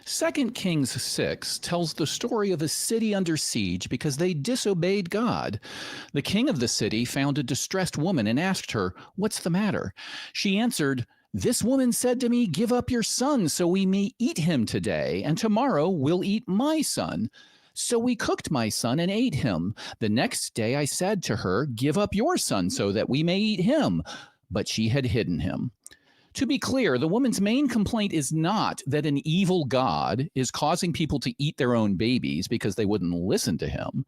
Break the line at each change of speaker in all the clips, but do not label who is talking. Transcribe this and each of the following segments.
2 Kings 6 tells the story of a city under siege because they disobeyed God. The king of the city found a distressed woman and asked her, "What's the matter?" She answered, "This woman said to me, 'Give up your son so we may eat him today, and tomorrow we'll eat my son.' So we cooked my son and ate him. The next day I said to her, 'Give up your son so that we may eat him.' But she had hidden him." To be clear, the woman's main complaint is not that an evil God is causing people to eat their own babies because they wouldn't listen to him.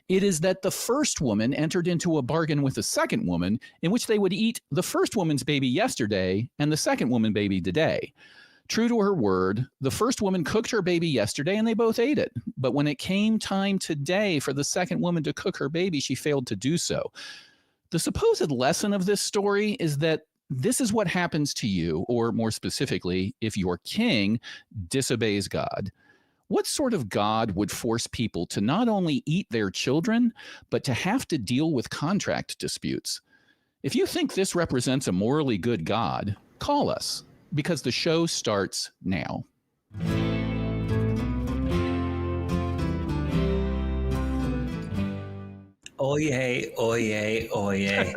It is that the first woman entered into a bargain with the second woman in which they would eat the first woman's baby yesterday and the second woman's baby today. True to her word, the first woman cooked her baby yesterday and they both ate it. But when it came time today for the second woman to cook her baby, she failed to do so. The supposed lesson of this story is that this is what happens to you, or more specifically, if your king disobeys God. What sort of God would force people to not only eat their children, but to have to deal with contract disputes? If you think this represents a morally good God, call us, because the show starts now.
Oyez, oyez, oyez.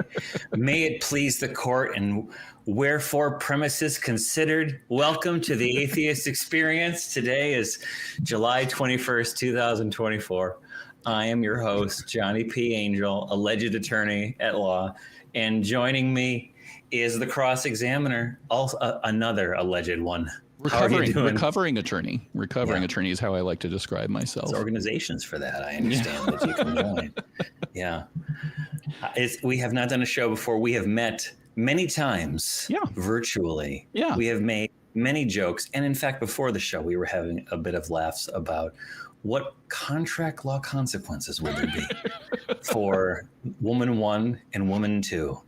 May it please the court and wherefore premises considered. Welcome to the Atheist Experience. Today is July 21st, 2024. I am your host, Johnny P. Angel, alleged attorney at law. And joining me is the cross-examiner, also another alleged one.
Recovering attorney. Recovering attorney is how I like to describe myself.
There's organizations for that, I understand, that you can join. Yeah. We have not done a show before. We have met many times virtually. Yeah. We have made many jokes. And in fact, before the show, we were having a bit of laughs about what contract law consequences would there be for woman one and woman two?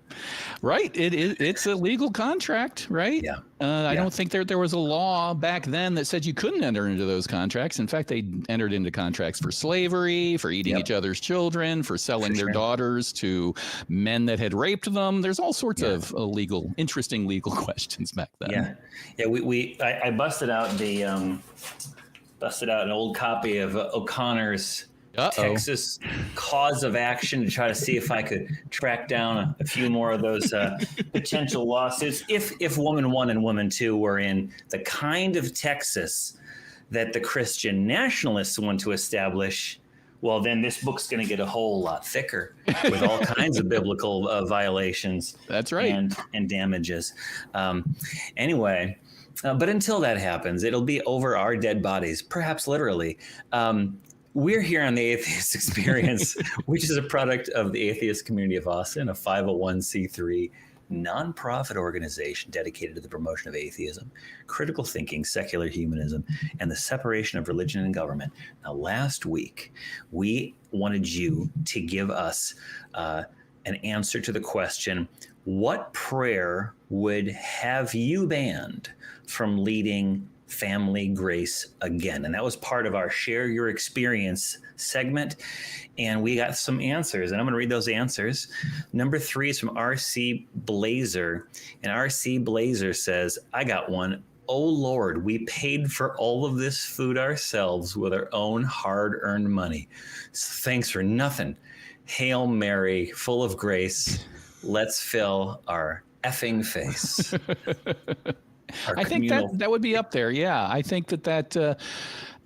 Right. It's a legal contract, right?
Yeah.
I don't think there was a law back then that said you couldn't enter into those contracts. In fact, they entered into contracts for slavery, for eating each other's children, for selling their daughters to men that had raped them. There's all sorts of interesting legal questions back then.
Yeah. I busted out an old copy of O'Connor's Texas cause of action to try to see if I could track down a few more of those potential lawsuits. If woman one and woman two were in the kind of Texas that the Christian nationalists want to establish, well, then this book's going to get a whole lot thicker with all kinds of biblical violations.
That's right.
And damages. Anyway. But until that happens, it'll be over our dead bodies, perhaps literally. We're here on the Atheist Experience, which is a product of the Atheist Community of Austin, a 501c3 nonprofit organization dedicated to the promotion of atheism, critical thinking, secular humanism, and the separation of religion and government. Now, last week, we wanted you to give us an answer to the question, what prayer would have you banned from leading family grace again? And that was part of our Share Your Experience segment. And we got some answers, and I'm going to read those answers. Number 3 is from R.C. Blazer. And R.C. Blazer says, I got one. Oh, Lord, we paid for all of this food ourselves with our own hard-earned money. So thanks for nothing. Hail Mary, full of grace. Let's fill our effing face.
I think that would be up there. Yeah, I think that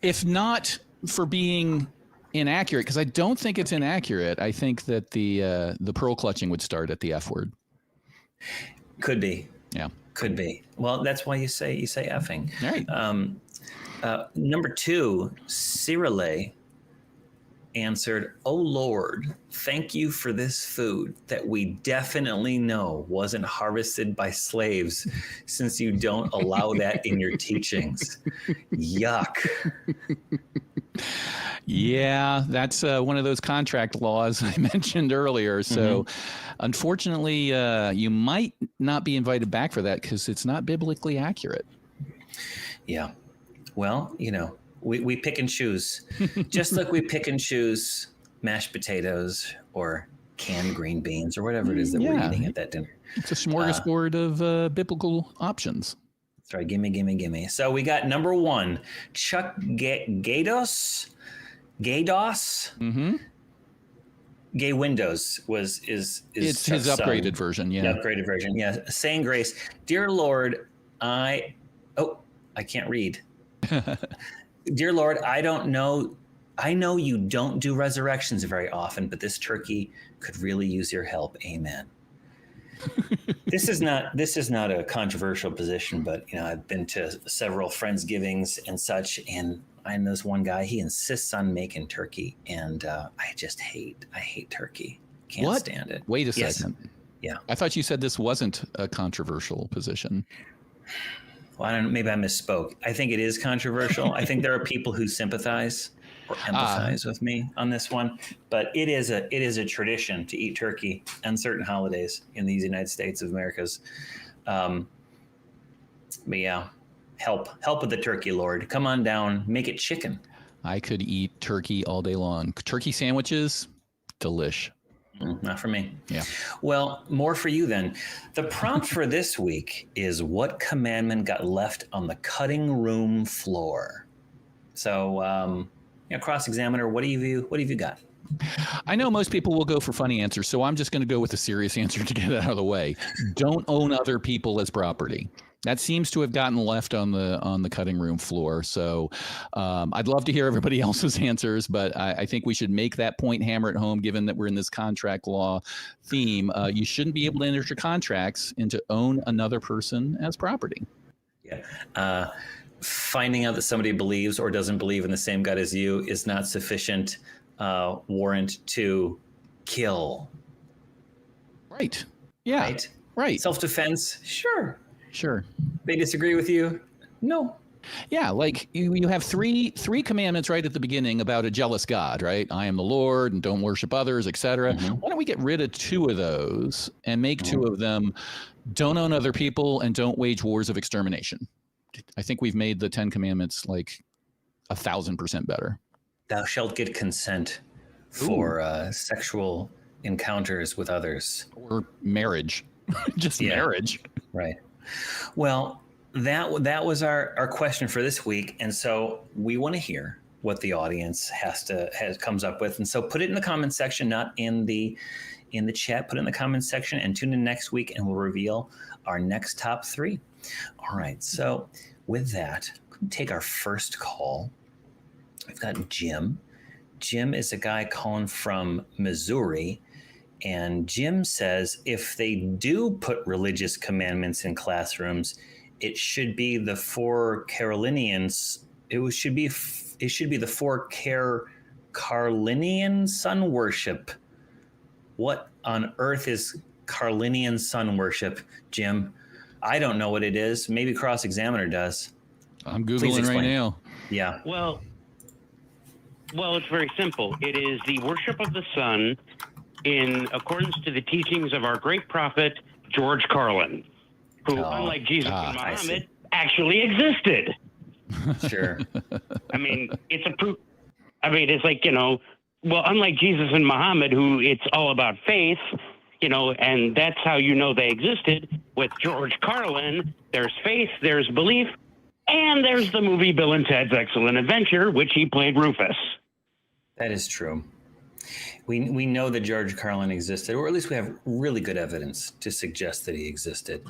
if not for being inaccurate, because I don't think it's inaccurate, I think that the pearl clutching would start at the F word.
Could be.
Yeah.
Could be. Well, that's why you say effing.
All right.
Number 2, Cyrille answered, oh, Lord, thank you for this food that we definitely know wasn't harvested by slaves, since you don't allow that in your teachings. Yuck.
Yeah, that's one of those contract laws I mentioned earlier. So unfortunately, you might not be invited back for that because it's not biblically accurate.
Yeah. Well, we pick and choose, just like we pick and choose mashed potatoes or canned green beans or whatever it is that we're eating at that dinner.
It's a smorgasbord of biblical options.
Sorry, gimme. So we got number one, Chuck Gaydos.
Mm-hmm.
Gay Windows is
It's his upgraded version. Yeah.
The upgraded version. Yeah. Saying grace, dear Lord, I can't read. Dear Lord, I don't know. I know you don't do resurrections very often, but this turkey could really use your help. Amen. This is not a controversial position, but I've been to several Friendsgivings and such, and I know this one guy, he insists on making turkey, and I hate turkey. Can't stand it.
Wait a second.
Yeah.
I thought you said this wasn't a controversial position.
Well, I don't know, maybe I misspoke. I think it is controversial. I think there are people who sympathize or empathize with me on this one, but it is a tradition to eat turkey on certain holidays in these United States of America's. But yeah, help with the turkey, Lord. Come on down, make it chicken.
I could eat turkey all day long. Turkey sandwiches, delish.
Not for me.
Yeah.
Well, more for you then. The prompt for this week is, what commandment got left on the cutting room floor? So, cross-examiner, what have you got?
I know most people will go for funny answers, so I'm just going to go with a serious answer to get it out of the way. Don't own other people as property. That seems to have gotten left on the cutting room floor. So I'd love to hear everybody else's answers, but I think we should make that point, hammer it home, given that we're in this contract law theme. You shouldn't be able to enter your contracts and to own another person as property.
Yeah. Finding out that somebody believes or doesn't believe in the same God as you is not sufficient warrant to kill.
Right. Yeah. Right.
Self-defense. Sure. They disagree with you? No.
Yeah, like you have three commandments right at the beginning about a jealous God, right? I am the Lord and don't worship others, etc. Mm-hmm. Why don't we get rid of two of those and make two of them: don't own other people and don't wage wars of extermination? I think we've made the 10 commandments like 1,000% better.
Thou shalt get consent for sexual encounters with others.
Or marriage. Just marriage.
Right. Well, that was our question for this week. And so we want to hear what the audience comes up with. And so put it in the comments section, not in the chat. Put it in the comments section and tune in next week and we'll reveal our next top 3. All right. So with that, we'll take our first call. We've got Jim. Jim is a guy calling from Missouri. And Jim says if they do put religious commandments in classrooms, it should be the 4 Carolinians. It should be the 4 Carlinian sun worship. What on earth is Carlinian sun worship, Jim? I don't know what it is. Maybe Cross-Examiner does.
I'm Googling right now.
Yeah.
Well, it's very simple. It is the worship of the sun in accordance to the teachings of our great prophet, George Carlin, who, unlike Jesus and Muhammad, actually existed.
Sure.
I mean, it's a proof. I mean, it's like, unlike Jesus and Muhammad, who it's all about faith, and that's how they existed. With George Carlin, there's faith, there's belief, and there's the movie Bill and Ted's Excellent Adventure, which he played Rufus.
That is true. We know that George Carlin existed, or at least we have really good evidence to suggest that he existed.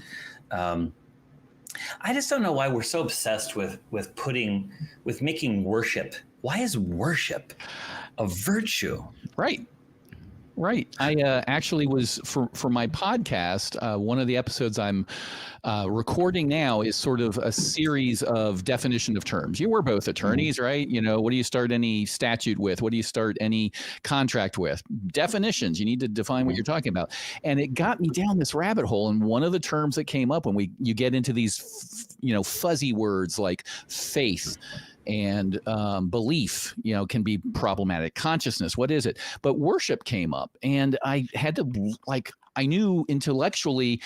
I just don't know why we're so obsessed with making worship. Why is worship a virtue?
Right. I actually was for my podcast. One of the episodes I'm recording now is sort of a series of definition of terms. You were both attorneys, right? What do you start any statute with? What do you start any contract with? Definitions. You need to define what you're talking about. And it got me down this rabbit hole. And one of the terms that came up when you get into these, fuzzy words like faith and belief, can be problematic. Consciousness, what is it? But worship came up, and I had to I knew intellectually,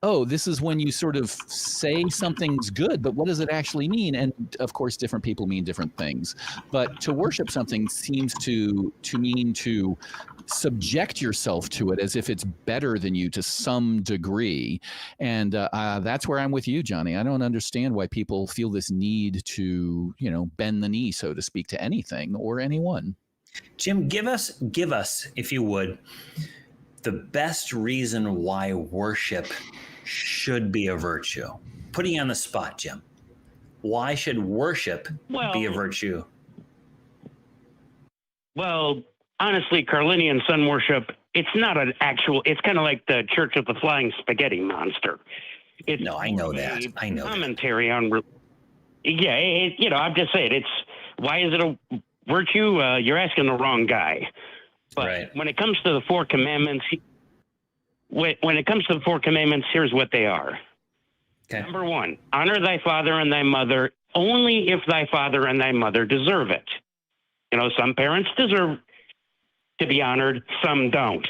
oh, this is when you sort of say something's good, but what does it actually mean? And of course, different people mean different things. But to worship something seems to mean to subject yourself to it as if it's better than you to some degree. And that's where I'm with you, Johnny. I don't understand why people feel this need to, bend the knee, so to speak, to anything or anyone.
Jim, give us, if you would, the best reason why worship should be a virtue. Putting you on the spot, Jim. Why should worship be a virtue?
Well, honestly, Carlinian sun worship, it's not an actual, it's kind of like the Church of the Flying Spaghetti Monster. It's
no, I know that. I know
commentary
that.
on, I'm just saying, why is it a virtue? You're asking the wrong guy. But
right.
When it comes to the four commandments, here's what they are.
Okay.
Number 1, honor thy father and thy mother only if thy father and thy mother deserve it. Some parents deserve to be honored, some don't.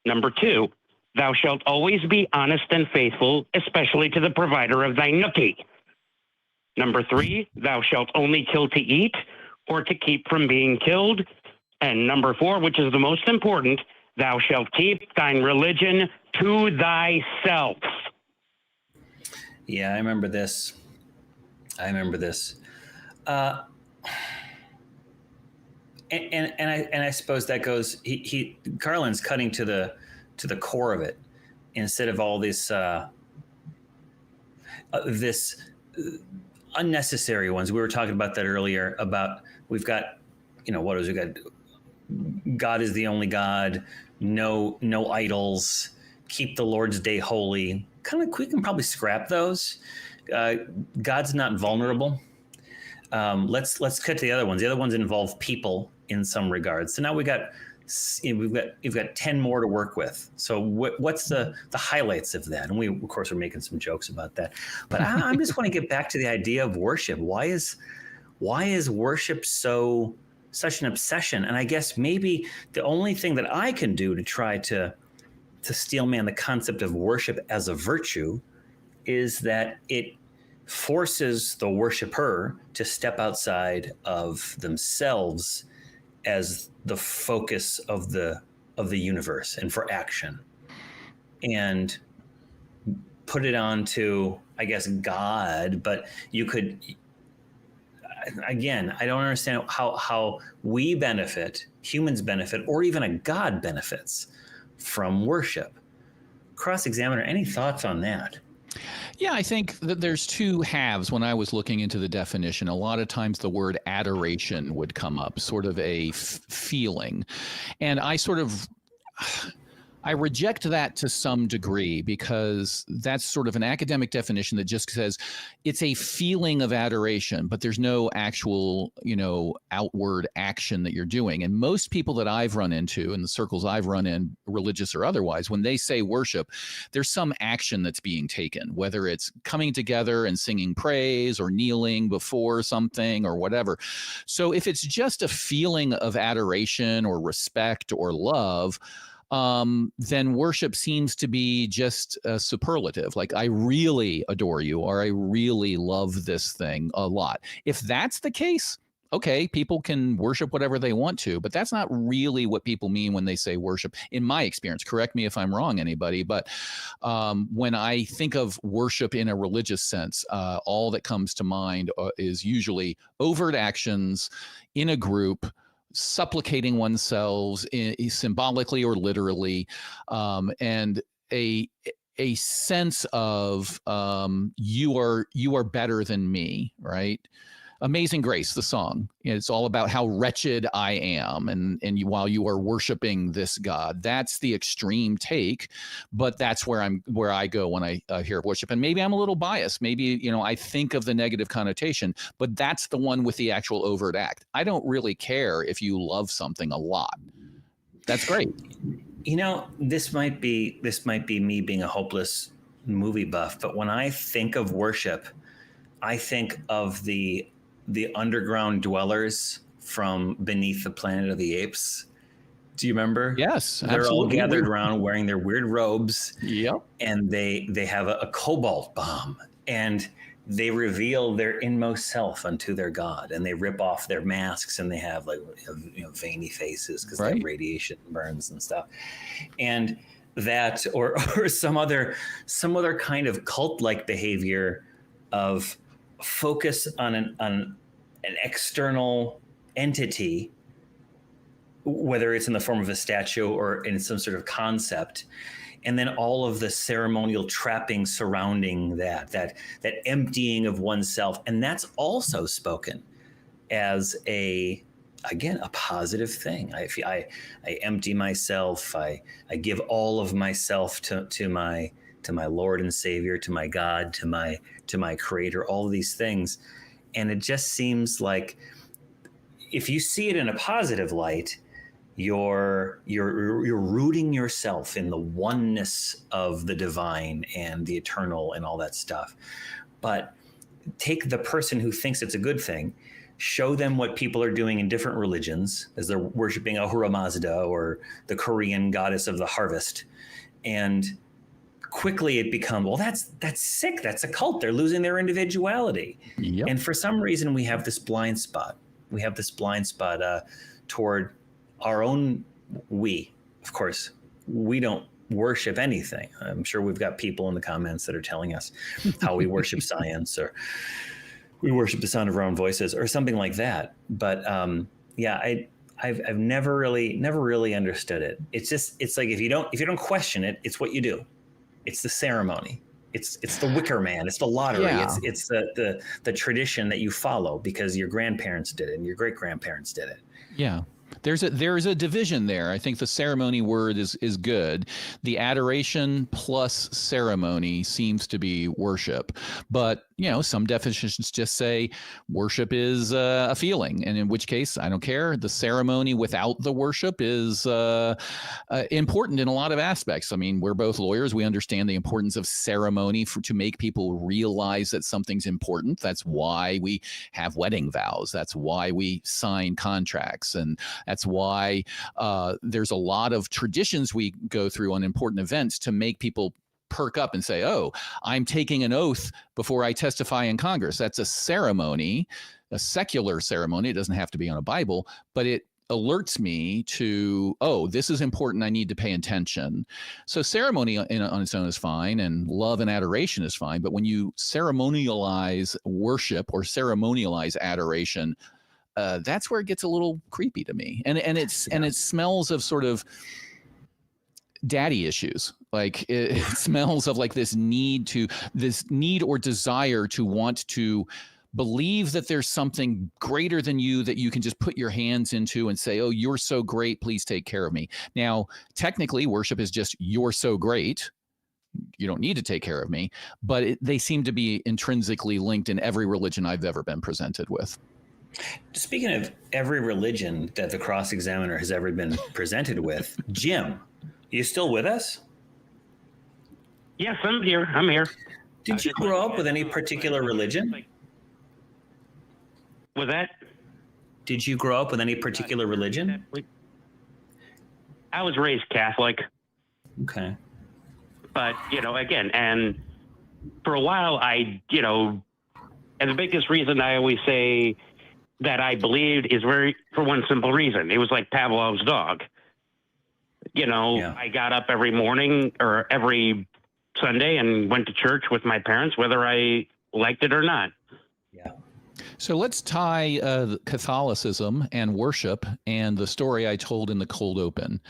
Number 2, thou shalt always be honest and faithful, especially to the provider of thy nookie. Number 3, thou shalt only kill to eat or to keep from being killed. And number 4, which is the most important, thou shalt keep thine religion to thyself.
Yeah, I remember this. And I suppose that goes. Carlin's cutting to the core of it, instead of all this unnecessary ones. We were talking about that earlier. About we've got, what is we got? God is the only God. No idols. Keep the Lord's day holy. We can probably scrap those. God's not vulnerable. Let's cut to the other ones. The other ones involve people in some regards. So now we've got 10 more to work with. So what's the highlights of that? And we, of course, are making some jokes about that. But I just want to get back to the idea of worship. Why is worship such an obsession? And I guess maybe the only thing that I can do to try to steelman the concept of worship as a virtue is that it forces the worshiper to step outside of themselves as the focus of the universe and for action, and put it onto, I guess, God. But you could, again, I don't understand how we benefit, humans benefit, or even a God benefits from worship. Cross-examiner, any thoughts on that?
Yeah, I think that there's two halves. When I was looking into the definition, a lot of times the word adoration would come up, sort of a feeling. And I reject that to some degree, because that's sort of an academic definition that just says it's a feeling of adoration, but there's no actual, outward action that you're doing. And most people that I've run into in the circles I've run in, religious or otherwise, when they say worship, there's some action that's being taken, whether it's coming together and singing praise or kneeling before something or whatever. So if it's just a feeling of adoration or respect or love, then worship seems to be just a superlative. Like, I really adore you, or I really love this thing a lot. If that's the case, okay, people can worship whatever they want to, but that's not really what people mean when they say worship, in my experience. Correct me if I'm wrong, anybody, but when I think of worship in a religious sense, all that comes to mind is usually overt actions in a group, supplicating oneself symbolically or literally, and a sense of you are better than me, right? Amazing Grace, the song, it's all about how wretched I am, and while you are worshiping this God. That's the extreme take, but that's where I go when I hear worship. And maybe I'm a little biased. Maybe I think of the negative connotation, but that's the one with the actual overt act. I don't really care if you love something a lot. That's great.
This might be me being a hopeless movie buff, but when I think of worship, I think of the underground dwellers from Beneath the Planet of the Apes. Do you remember?
Yes,
They're all
absolutely.
gathered around wearing their weird robes.
Yep.
And they have a cobalt bomb, and they reveal their inmost self unto their God, and they rip off their masks, and they have like veiny faces because they have radiation burns and stuff. And that or some other kind of cult-like behavior of focus on an external entity, whether it's in the form of a statue or in some sort of concept, and then all of the ceremonial trappings surrounding that emptying of oneself. And that's also spoken as a positive thing. I empty myself. I give all of myself to my Lord and Savior, to my God, to my Creator, all of these things. And it just seems like if you see it in a positive light, you're rooting yourself in the oneness of the divine and the eternal and all that stuff. But take the person who thinks it's a good thing, show them what people are doing in different religions as they're worshiping Ahura Mazda or the Korean goddess of the harvest, and quickly it becomes, well, that's sick. That's a cult. They're losing their individuality.
Yep.
And for some reason, we have this blind spot. Toward our own of course, we don't worship anything. I'm sure we've got people in the comments that are telling us how we worship science, or we worship the sound of our own voices, or something like that. But I've never really understood it. It's like if you don't question it, it's what you do. It's the ceremony. It's the Wicker Man. It's the lottery.
Yeah.
It's the tradition that you follow because your grandparents did it and your great grandparents did it.
Yeah. There's a division there. I think the ceremony word is good. The adoration plus ceremony seems to be worship. But, some definitions just say worship is a feeling. And in which case, I don't care. The ceremony without the worship is important in a lot of aspects. I mean, we're both lawyers. We understand the importance of ceremony to make people realize that something's important. That's why we have wedding vows. That's why we sign contracts. And that's why there's a lot of traditions we go through on important events to make people perk up and say, oh, I'm taking an oath before I testify in Congress. That's a ceremony, a secular ceremony. It doesn't have to be on a Bible, but it alerts me to, oh, this is important. I need to pay attention. So ceremony on its own is fine, and love and adoration is fine. But when you ceremonialize worship or ceremonialize adoration, that's where it gets a little creepy to me. And it smells of sort of daddy issues. Like it smells of like this need or desire to want to believe that there's something greater than you that you can just put your hands into and say, oh, you're so great, please take care of me. Now, technically, worship is just, you're so great, you don't need to take care of me. But they seem to be intrinsically linked in every religion I've ever been presented with.
Speaking of every religion that the Cross Examiner has ever been presented with, Jim, you still with us?
Yes, I'm here.
Did you grow up with any particular religion?
Was that?
Did you grow up with any particular religion?
I was raised Catholic.
Okay.
But, again, and for a while, and the biggest reason I always say that I believed is for one simple reason. It was like Pavlov's dog. I got up every morning or every Sunday and went to church with my parents, whether I liked it or not.
Yeah.
So let's tie Catholicism and worship and the story I told in the cold open.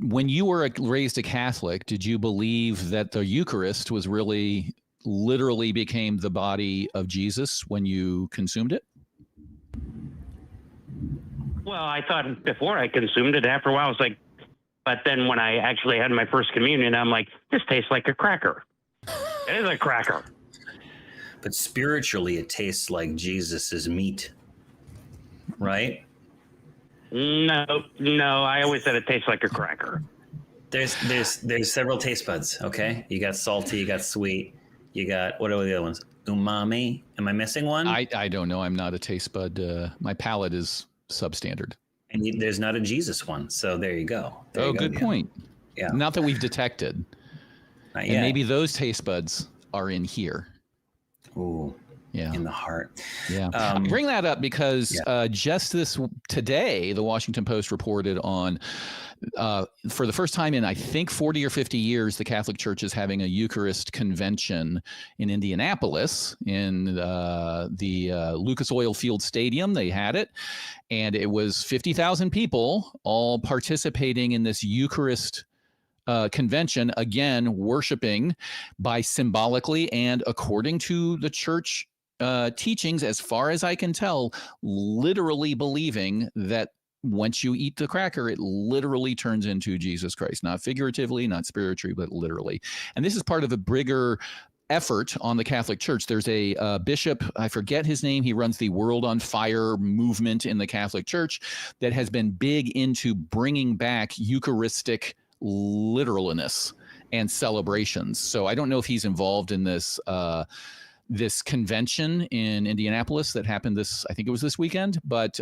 When you were raised a Catholic, did you believe that the Eucharist was really literally became the body of Jesus when you consumed it?
Well, I thought before I consumed it, after a while, I was like, but then when I actually had my first communion, I'm like, this tastes like a cracker. It is a cracker.
But spiritually, it tastes like Jesus's meat, right?
No. I always said it tastes like a cracker.
There's several taste buds. Okay, you got salty, you got sweet, you got what are the other ones? Umami. Am I missing one?
I don't know. I'm not a taste bud. My palate is substandard.
And there's not a Jesus one. So there you go.
Good point.
Yeah.
Not that we've detected.
Not
And
yet.
maybe those taste buds are in here.
Ooh.
Yeah.
In the heart.
Yeah. I bring that up because just today, the Washington Post reported on, for the first time in, I think, 40 or 50 years, the Catholic Church is having a Eucharist convention in Indianapolis in the Lucas Oil Field Stadium. They had it, and it was 50,000 people all participating in this Eucharist convention, again, worshiping by symbolically and according to the church teachings, as far as I can tell, literally believing that once you eat the cracker, it literally turns into Jesus Christ, not figuratively, not spiritually, but literally. And this is part of a bigger effort on the Catholic Church. There's a bishop, I forget his name, he runs the World on Fire movement in the Catholic Church that has been big into bringing back Eucharistic literalness and celebrations. So I don't know if he's involved in this this convention in Indianapolis that happened I think it was this weekend, but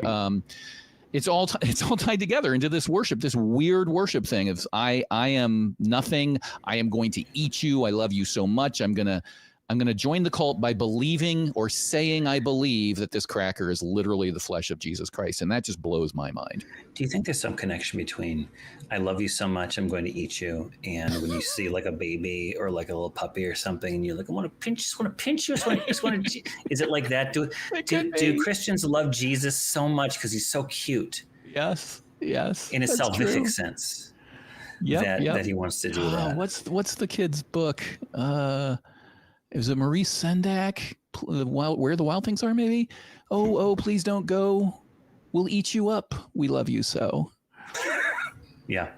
it's all tied together into this worship, this weird worship thing of I am nothing, I am going to eat you, I love you so much, I'm gonna join the cult by believing or saying I believe that this cracker is literally the flesh of Jesus Christ, and that just blows my mind.
Do you think there's some connection between I love you so much, I'm going to eat you, and when you see like a baby or like a little puppy or something, and you're like, I want to pinch you, is it like that? Do Christians love Jesus so much because he's so cute?
Yes. In
a salvific sense. That he wants to do that.
What's the kid's book? Is it Maurice Sendak? Where the Wild Things Are, maybe? Oh, please don't go. We'll eat you up. We love you so.
Yeah.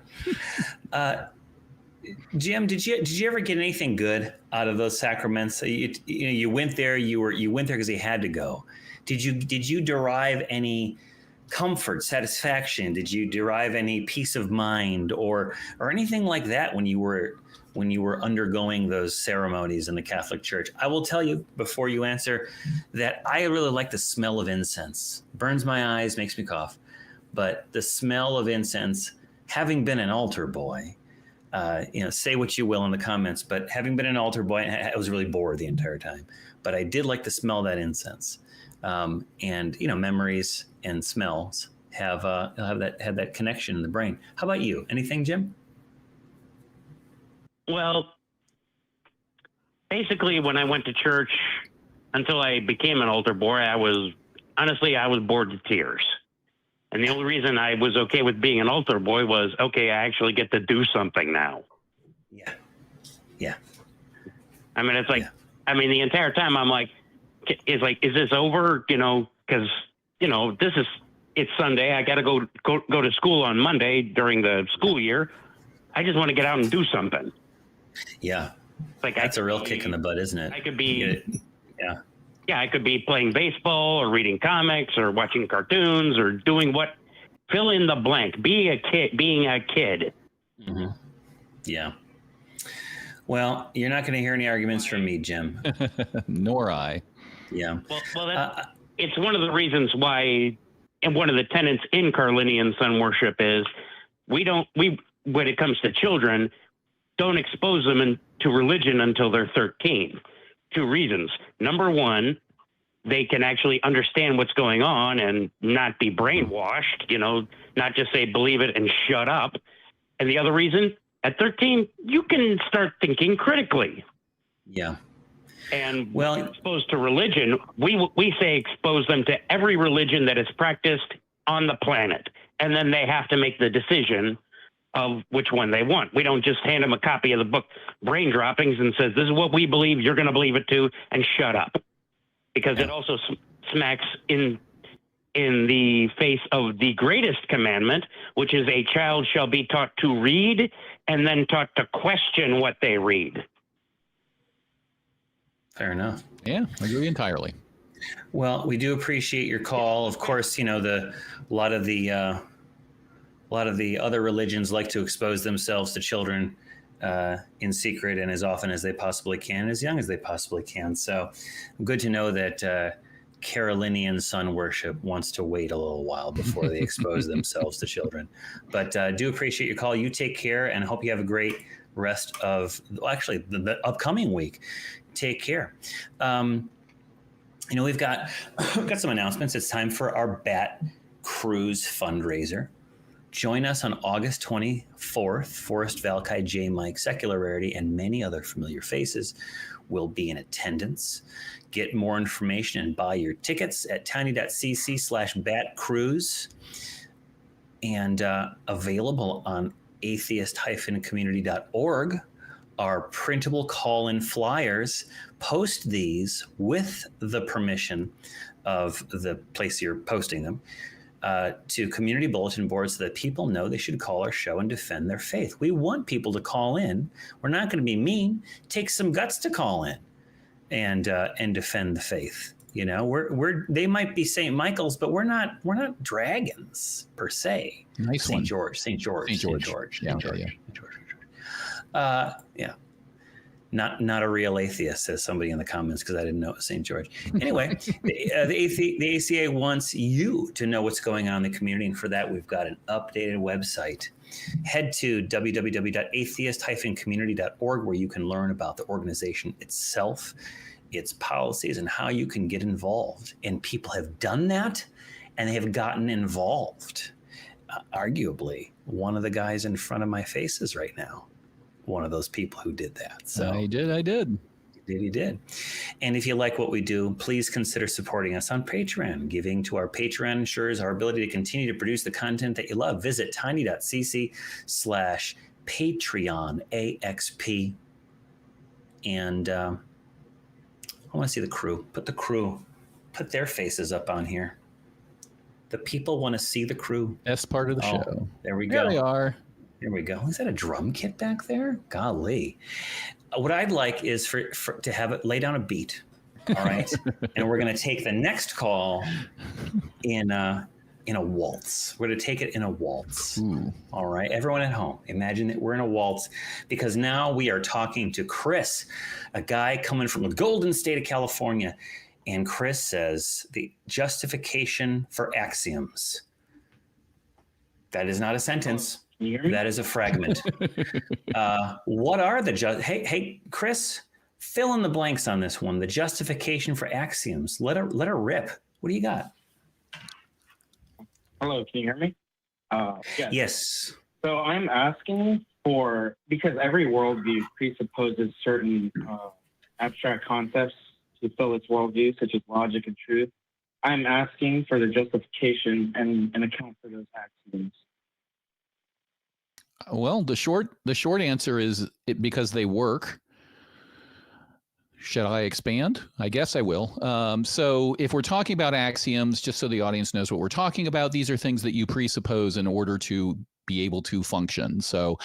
Jim, did you ever get anything good out of those sacraments? You went there. You went there because you had to go. Did you derive any comfort, satisfaction? Did you derive any peace of mind or anything like that when you were undergoing those ceremonies in the Catholic Church? I will tell you before you answer that I really like the smell of incense. Burns my eyes, makes me cough. But the smell of incense, having been an altar boy, say what you will in the comments, but having been an altar boy, I was really bored the entire time. But I did like to smell that incense. And memories and smells have that connection in the brain. How about you? Anything, Jim?
Well, basically, when I went to church, until I became an altar boy, I was bored to tears. And the only reason I was okay with being an altar boy was, okay, I actually get to do something now.
Yeah.
I mean, it's like, the entire time I'm like, is this over? Because, it's Sunday. I got to go to school on Monday during the school year. I just want to get out and do something.
Yeah. That's a real kick in the butt, isn't it?
I could be, I could be playing baseball or reading comics or watching cartoons or doing fill in the blank, being a kid.
Mm-hmm. Yeah. Well, you're not going to hear any arguments from me, Jim.
Nor I.
Yeah.
Well, it's one of the reasons why, and one of the tenets in Carlinian sun worship is when it comes to children, don't expose them to religion until they're 13. 2 reasons. Number one, they can actually understand what's going on and not be brainwashed, not just say, believe it and shut up. And the other reason, at 13, you can start thinking critically.
Yeah.
And when exposed to religion, we say expose them to every religion that is practiced on the planet. And then they have to make the decision of which one they want. We don't just hand them a copy of the book Brain Droppings and says, this is what we believe, you're going to believe it too, and shut up. Because it also smacks in the face of the greatest commandment, which is a child shall be taught to read and then taught to question what they read.
Fair enough.
Yeah, I agree entirely.
Well, we do appreciate your call. Of course, a lot of the other religions like to expose themselves to children in secret and as often as they possibly can, as young as they possibly can. So good to know that Carolinian sun worship wants to wait a little while before they expose themselves to children. But do appreciate your call. You take care, and hope you have a great rest of, the upcoming week. Take care. We've got some announcements. It's time for our Bat Cruise fundraiser. Join us on August 24th. Forrest Valkai, J. Mike, Secular Rarity, and many other familiar faces will be in attendance. Get more information and buy your tickets at tiny.cc/batcruise, and available on atheist-community.org are printable call-in flyers. Post these with the permission of the place you're posting them to community bulletin boards so that people know they should call our show and defend their faith. We want people to call in. We're not going to be mean. Take some guts to call in and defend the faith. They might be St. Michael's, but we're not dragons per se.
Nice
St.
one.
St. George. Yeah. Not a real atheist, says somebody in the comments, because I didn't know it was St. George. Anyway, the ACA wants you to know what's going on in the community, and for that, we've got an updated website. Head to www.atheist-community.org, where you can learn about the organization itself, its policies, and how you can get involved. And people have done that, and they have gotten involved. Arguably, one of the guys in front of my face is right now one of those people who did that. So
I did.
He did. And if you like what we do, please consider supporting us on Patreon. Giving to our Patreon ensures our ability to continue to produce the content that you love. Visit tiny.cc/Patreon, And I want to see the crew. Put their faces up on here. The people want to see the crew.
That's part of the show.
There we go.
There they are.
There we go. Is that a drum kit back there? Golly. What I'd like is for to have it lay down a beat. All right. And we're going to take the next call in a waltz. We're going to take it in a waltz.
Ooh.
All right. Everyone at home, imagine that we're in a waltz, because now we are talking to Chris, a guy coming from the golden state of California. And Chris says the justification for axioms. That is not a sentence. That is a fragment. What are the Hey, Chris, fill in the blanks on this one. The justification for axioms. Let her rip. What do you got?
Hello, can you hear me?
Yes.
So I'm asking because every worldview presupposes certain abstract concepts to fill its worldview, such as logic and truth. I'm asking for the justification and an account for those axioms.
Well, the short answer is because they work. Should I expand? I guess I will. So if we're talking about axioms, just so the audience knows what we're talking about, these are things that you presuppose in order to be able to function. So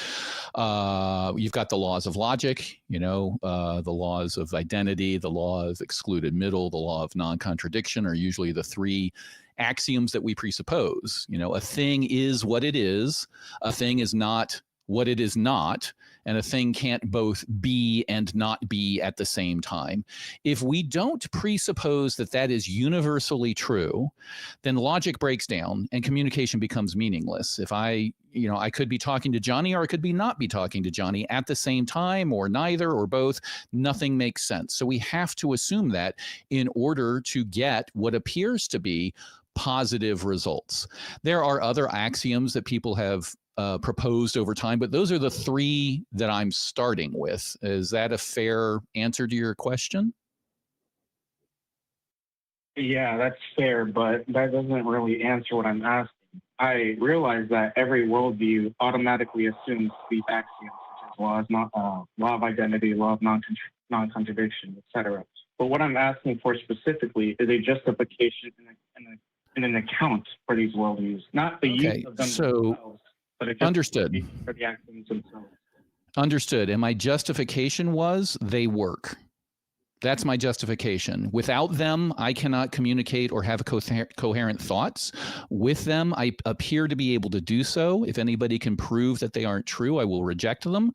you've got the laws of logic, the laws of identity, the law of excluded middle, the law of non-contradiction are usually the three axioms that we presuppose. A thing is what it is, a thing is not what it is not, and a thing can't both be and not be at the same time. If we don't presuppose that that is universally true, then logic breaks down and communication becomes meaningless. If I could be talking to Johnny, or I could not be talking to Johnny at the same time, or neither, or both. Nothing makes sense. So we have to assume that in order to get what appears to be positive results. There are other axioms that people have proposed over time, but those are the three that I'm starting with. Is that a fair answer to your question?
Yeah, that's fair, but that doesn't really answer what I'm asking. I realize that every worldview automatically assumes these axioms, such as law of identity, law of non-contradiction, etc. But what I'm asking for specifically is a justification and an account for these worldviews, not the use of them themselves, but a justification for the axioms themselves.
Understood. And my justification was they work. That's my justification. Without them, I cannot communicate or have coherent thoughts. With them, I appear to be able to do so. If anybody can prove that they aren't true, I will reject them.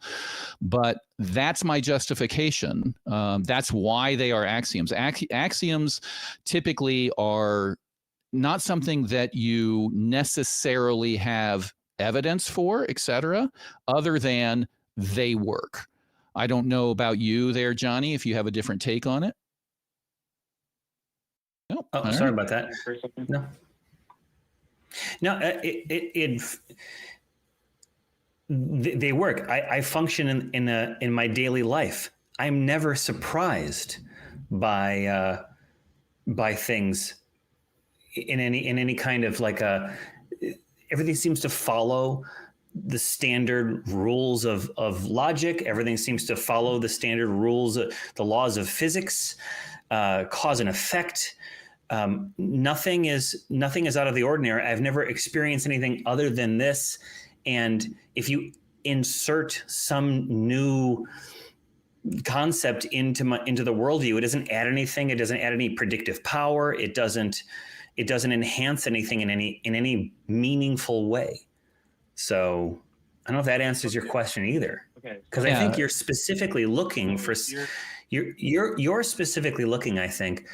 But that's my justification. That's why they are axioms. Axioms typically are not something that you necessarily have evidence for, etc., other than they work. I don't know about you there, Johnny, if you have a different take on it.
No, sorry about that. No, they work. I function in my daily life. I'm never surprised by things in any kind of like everything seems to follow the standard rules of logic. Everything seems to follow the standard rules, the laws of physics, cause and effect. Nothing is out of the ordinary. I've never experienced anything other than this. And if you insert some new concept into the worldview, it doesn't add anything. It doesn't add any predictive power. It doesn't enhance anything in any meaningful way. So I don't know if that answers your question either. Because I think you're specifically looking for you're specifically looking, I think,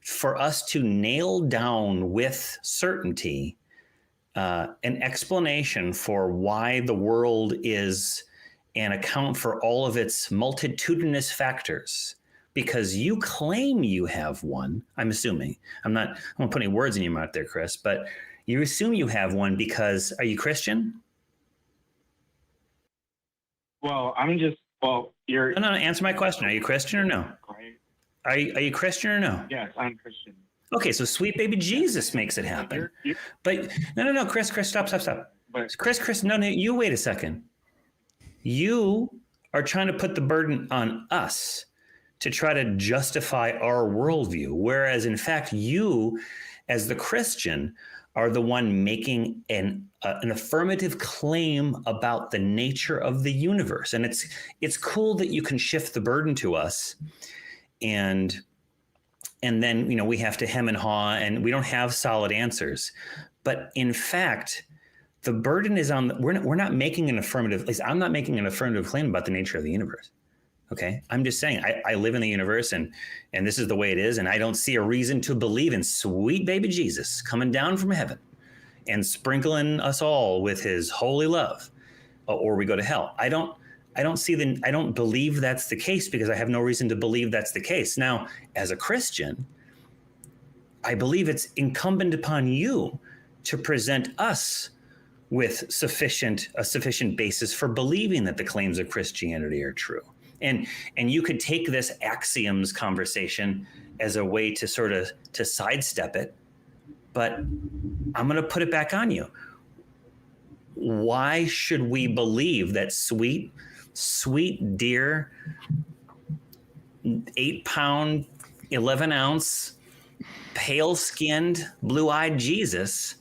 for us to nail down with certainty an explanation for why the world is and account for all of its multitudinous factors. Because you claim you have one, I'm assuming. I'm not putting words in your mouth there, Chris, but you assume you have one because, are you Christian?
Well, you're...
No, answer my question. Are you Christian or no? Are you Christian or no?
Yes, I'm Christian.
Okay, so sweet baby Jesus makes it happen. But no, Chris, stop. But, Chris, no, you wait a second. You are trying to put the burden on us to try to justify our worldview, whereas in fact, you, as the Christian, are the one making an affirmative claim about the nature of the universe. And it's cool that you can shift the burden to us, and then we have to hem and haw, and we don't have solid answers. But in fact, the burden is on. We're not making an affirmative. At least I'm not making an affirmative claim about the nature of the universe. Okay, I'm just saying I live in the universe, and this is the way it is, and I don't see a reason to believe in sweet baby Jesus coming down from heaven and sprinkling us all with his holy love, or we go to hell. I don't believe that's the case because I have no reason to believe that's the case. Now, as a Christian, I believe it's incumbent upon you to present us with a sufficient basis for believing that the claims of Christianity are true. And you could take this axioms conversation as a way to sort of to sidestep it, but I'm going to put it back on you. Why should we believe that sweet, dear, 8-pound, 11-ounce, pale-skinned, blue-eyed Jesus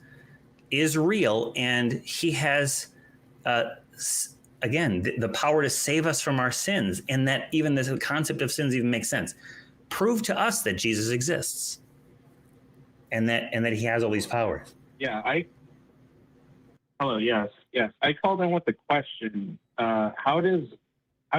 is real, and he has again, the power to save us from our sins, and that even the concept of sins even makes sense. Prove to us that Jesus exists, and that he has all these powers.
Yeah, Hello, yes. I called in with the question: how do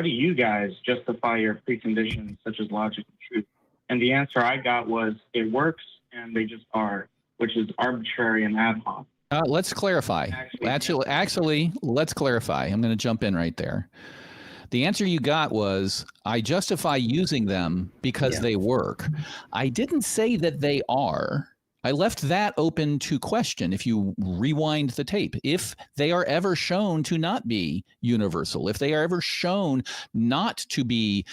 you guys justify your preconditions such as logic and truth? And the answer I got was it works, and they just are, which is arbitrary and ad hoc.
Let's clarify. Actually, let's clarify. I'm going to jump in right there. The answer you got was, I justify using them because they work. I didn't say that they are. I left that open to question if you rewind the tape. If they are ever shown to not be universal, if they are ever shown not to be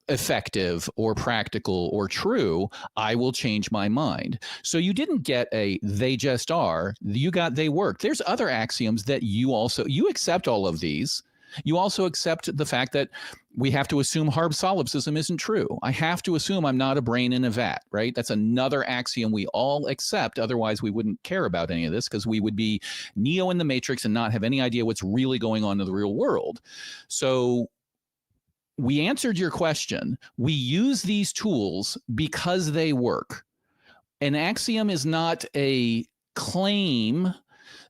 effective or practical or true, I will change my mind. So you didn't get they just are, you got they work. There's other axioms that you accept all of these. You also accept the fact that we have to assume Harb solipsism isn't true. I have to assume I'm not a brain in a vat, right? That's another axiom we all accept. Otherwise, we wouldn't care about any of this because we would be Neo in the Matrix and not have any idea what's really going on in the real world. So we answered your question. We use these tools because they work. An axiom is not a claim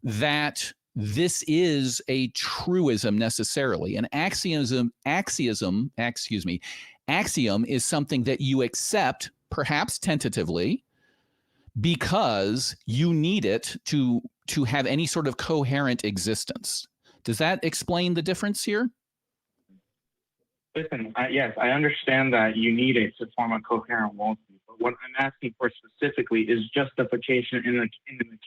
that this is a truism necessarily. An axiom is something that you accept, perhaps tentatively, because you need it to have any sort of coherent existence. Does that explain the difference here?
Listen, yes, I understand that you need it to form a coherent worldview. But what I'm asking for specifically is justification in an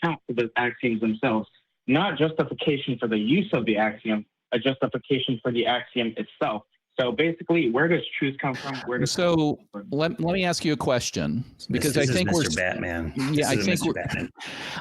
account for the axioms themselves, not justification for the use of the axiom, a justification for the axiom itself. So basically, where does truth come from? Where does
let me ask you a question, because I think
Mr. Batman.
Yeah,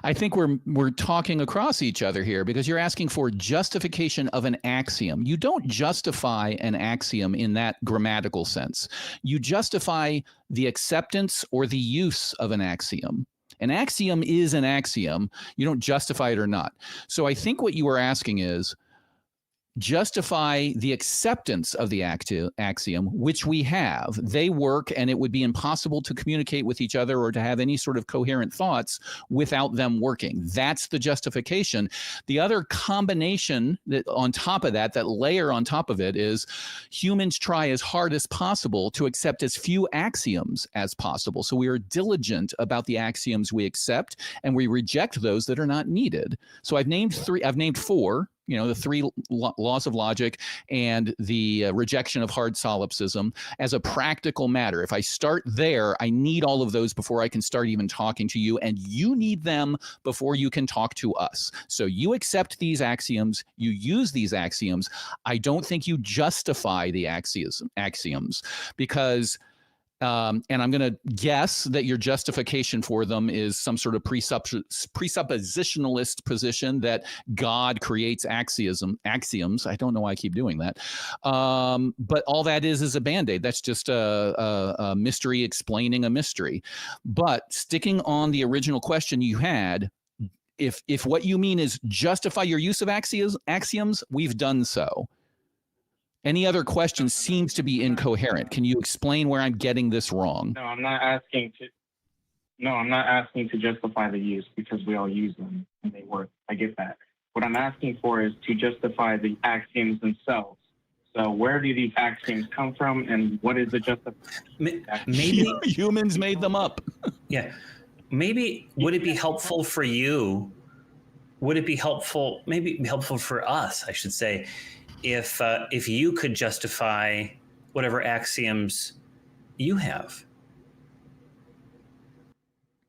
I think we're talking across each other here, because you're asking for justification of an axiom. You don't justify an axiom in that grammatical sense. You justify the acceptance or the use of an axiom. An axiom is an axiom. You don't justify it or not. So I think what you are asking is, justify the acceptance of the axiom, which we have. They work, and it would be impossible to communicate with each other or to have any sort of coherent thoughts without them working. That's the justification. The other combination that on top of that layer on top of it, is humans try as hard as possible to accept as few axioms as possible. So we are diligent about the axioms we accept, and we reject those that are not needed. So I've named four. The three laws of logic and the rejection of hard solipsism as a practical matter. If I start there, I need all of those before I can start even talking to you, and you need them before you can talk to us. So you accept these axioms, you use these axioms. I don't think you justify the axioms, because and I'm going to guess that your justification for them is some sort of presuppositionalist position that God creates axioms. I don't know why I keep doing that. But all that is a Band-Aid. That's just a mystery explaining a mystery. But sticking on the original question you had, if what you mean is justify your use of axioms, we've done so. Any other question seems to be incoherent. Can you explain where I'm getting this wrong?
No, I'm not asking to justify the use, because we all use them and they work. I get that. What I'm asking for is to justify the axioms themselves. So where do these axioms come from, and what is the justification?
Maybe
humans made them up.
Yeah. Maybe would it be helpful for you? Would it be helpful? Maybe helpful for us, I should say, if you could justify whatever axioms you have,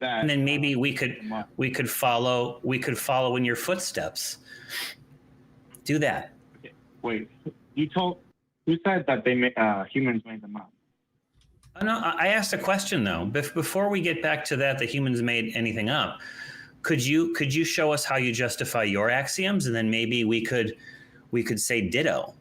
and then maybe we could follow in your footsteps. Do that.
Okay. Wait, who said that humans made them up?
No, I asked a question though. Before we get back to that humans made anything up, could you show us how you justify your axioms, and then maybe we could say ditto.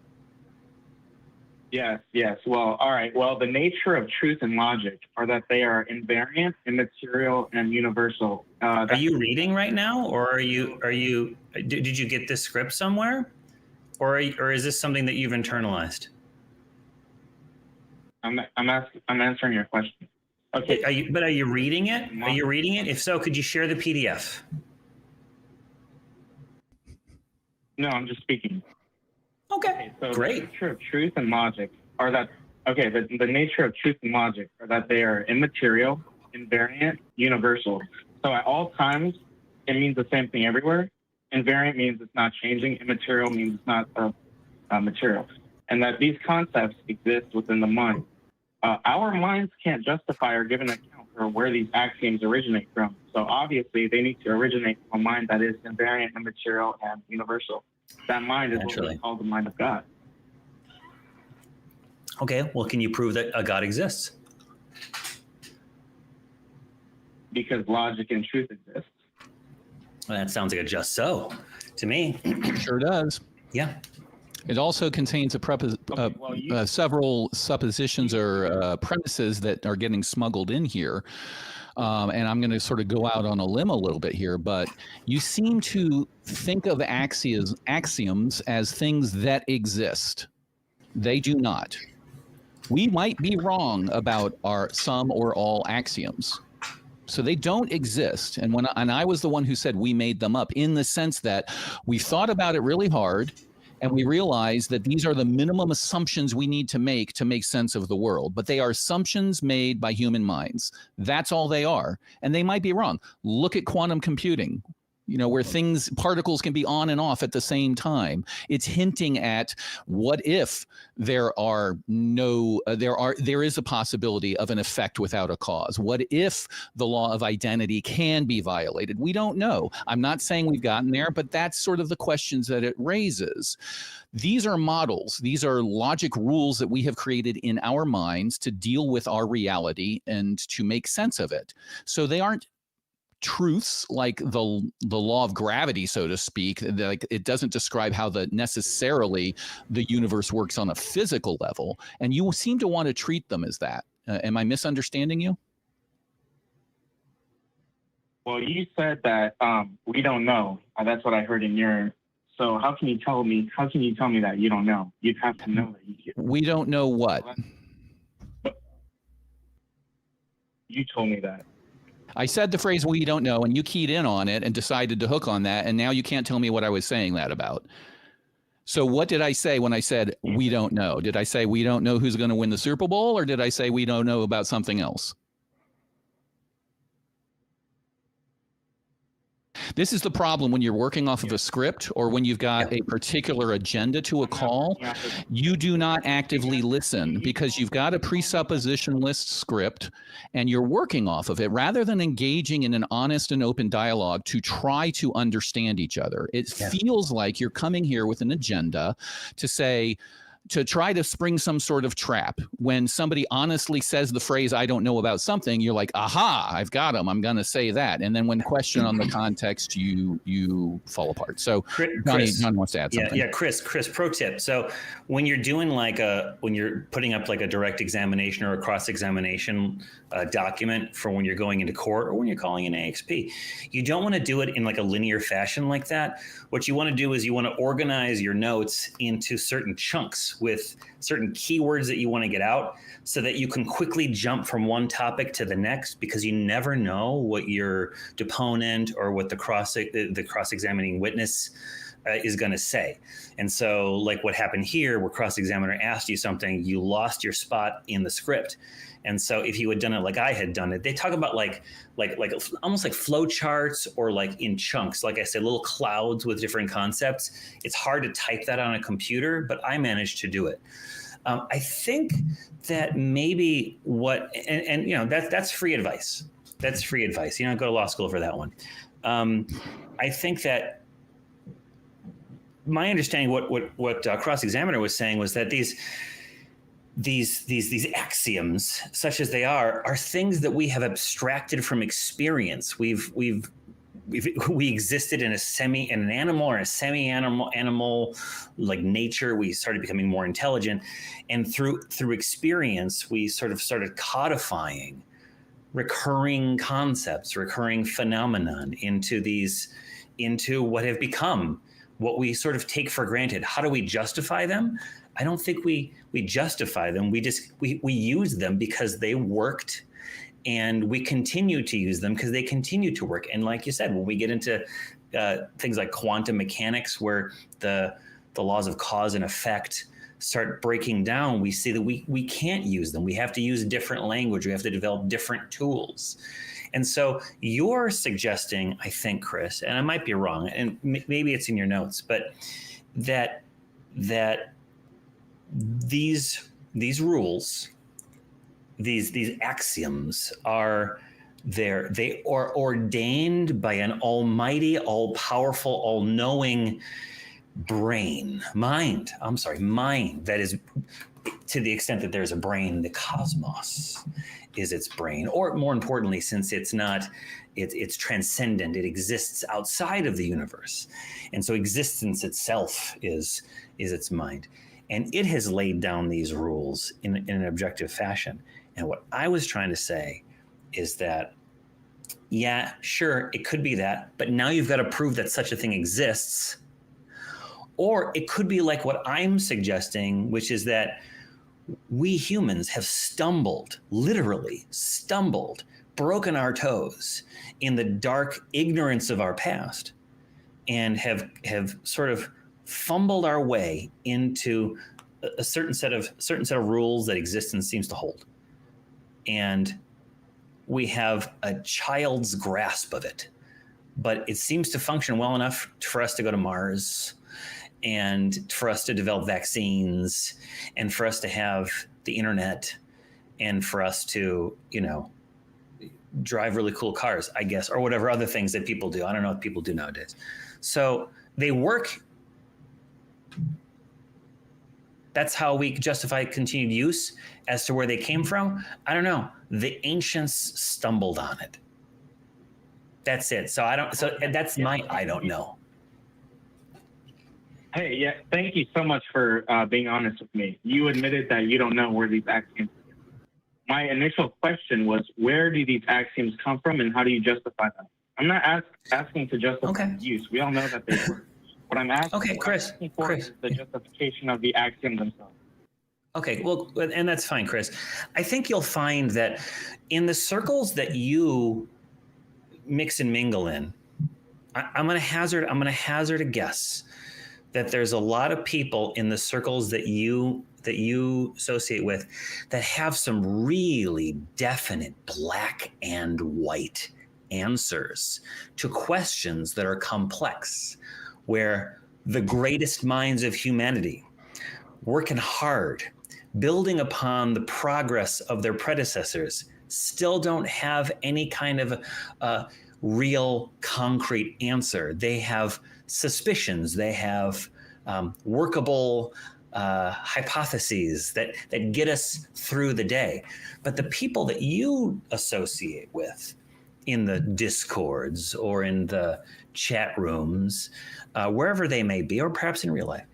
Yes. Well, all right. Well, the nature of truth and logic are that they are invariant, immaterial, and universal.
Are you reading right now, or did you get this script somewhere, or is this something that you've internalized?
I'm answering your question. Okay.
Are you reading it? Are you reading it? If so, could you share the PDF?
No, I'm just speaking.
Okay, so great.
The nature of truth and logic are that, the nature of truth and logic are that they are immaterial, invariant, universal. So at all times, it means the same thing everywhere. Invariant means it's not changing. Immaterial means it's not material. And that these concepts exist within the mind. Our minds can't justify or give an account for where these axioms originate from. So obviously, they need to originate from a mind that is invariant, immaterial, and universal. That mind is what we call the mind of God.
Okay, well, can you prove that a God exists?
Because logic and truth exist.
Well, that sounds like a just so to me.
Sure does.
Yeah.
It also contains several suppositions or premises that are getting smuggled in here. And I'm going to sort of go out on a limb a little bit here, but you seem to think of axioms as things that exist. They do not. We might be wrong about our some or all axioms. So they don't exist. And I was the one who said we made them up, in the sense that we thought about it really hard, and we realized that these are the minimum assumptions we need to make sense of the world. But they are assumptions made by human minds. That's all they are. And they might be wrong. Look at quantum computing, where particles can be on and off at the same time. It's hinting at what if there is a possibility of an effect without a cause? What if the law of identity can be violated? We don't know. I'm not saying we've gotten there, but that's sort of the questions that it raises. These are models. These are logic rules that we have created in our minds to deal with our reality and to make sense of it. So they aren't truths like the law of gravity, so to speak. Like, it doesn't describe how necessarily the universe works on a physical level, and you seem to want to treat them as that. Am I misunderstanding you?
Well, you said that we don't know. That's what I heard in your. So how can you tell me that you don't know? You'd have to know that
we don't know what.
You told me that.
I said the phrase "we don't know," and you keyed in on it and decided to hook on that, and now you can't tell me what I was saying that about. So what did I say when I said we don't know? Did I say we don't know who's going to win the Super Bowl, or did I say we don't know about something else? This is the problem when you're working off of a script, or when you've got a particular agenda to a call. You do not actively listen because you've got a presuppositionless script and you're working off of it rather than engaging in an honest and open dialogue to try to understand each other. It feels like you're coming here with an agenda to try to spring some sort of trap. When somebody honestly says the phrase, "I don't know about something," you're like, aha, I've got them. I'm going to say that. And then when questioned on the context, you fall apart. So John wants to add something.
Yeah, Chris, pro tip. So when you're doing when you're putting up like a direct examination or a cross-examination document for when you're going into court or when you're calling an AXP, you don't want to do it in like a linear fashion like that. What you want to do is you want to organize your notes into certain chunks with certain keywords that you want to get out so that you can quickly jump from one topic to the next, because you never know what your deponent or what the cross-examining witness is going to say. And so like what happened here, where cross-examiner asked you something, you lost your spot in the script. And so if you had done it like I had done it, they talk about like almost like flow charts, or like in chunks, like I said, little clouds with different concepts. It's hard to type that on a computer, but I managed to do it. I think that maybe that's free advice. That's free advice. You don't go to law school for that one. I think that my understanding, what cross-examiner was saying, was that these axioms, such as they are things that we have abstracted from experience. We existed in an animal or a semi-animal like nature. We started becoming more intelligent, and through experience, we sort of started codifying recurring concepts, recurring phenomenon into what have become what we sort of take for granted. How do we justify them? I don't think we justify them. We use them because they worked, and we continue to use them because they continue to work. And like you said, when we get into things like quantum mechanics, where the laws of cause and effect start breaking down, we see that we can't use them. We have to use different language. We have to develop different tools. And so you're suggesting, I think, Chris, and I might be wrong, and maybe it's in your notes, but that these rules, these axioms are there. They are ordained by an almighty, all-powerful, all-knowing mind. That is, to the extent that there's a brain, the cosmos is its brain. Or more importantly, since it's transcendent, it exists outside of the universe. And so existence itself is its mind. And it has laid down these rules in an objective fashion. And what I was trying to say is that, yeah, sure, it could be that, but now you've got to prove that such a thing exists. Or it could be like what I'm suggesting, which is that we humans have stumbled, literally stumbled, broken our toes in the dark ignorance of our past, and have sort of fumbled our way into a certain set of rules that existence seems to hold. And we have a child's grasp of it, but it seems to function well enough for us to go to Mars, and for us to develop vaccines, and for us to have the internet, and for us to, drive really cool cars, I guess, or whatever other things that people do. I don't know what people do nowadays. So they work. That's how we justify continued use. As to where they came from, I don't know. The ancients stumbled on it. That's it. So I don't know.
Hey, yeah, thank you so much for being honest with me. You admitted that you don't know where these axioms are. My initial question was, where do these axioms come from, and how do you justify them? I'm not asking to justify use. We all know that they work. What I'm asking,
Chris,
is the justification of the axiom themselves.
Okay, well, and that's fine, Chris. I think you'll find that in the circles that you mix and mingle in, I'm going to hazard a guess that there's a lot of people in the circles that you associate with that have some really definite black and white answers to questions that are complex, where the greatest minds of humanity, working hard, building upon the progress of their predecessors, still don't have any kind of real concrete answer. They have suspicions. They have workable hypotheses that get us through the day. But the people that you associate with in the discords or in the chat rooms, wherever they may be, or perhaps in real life,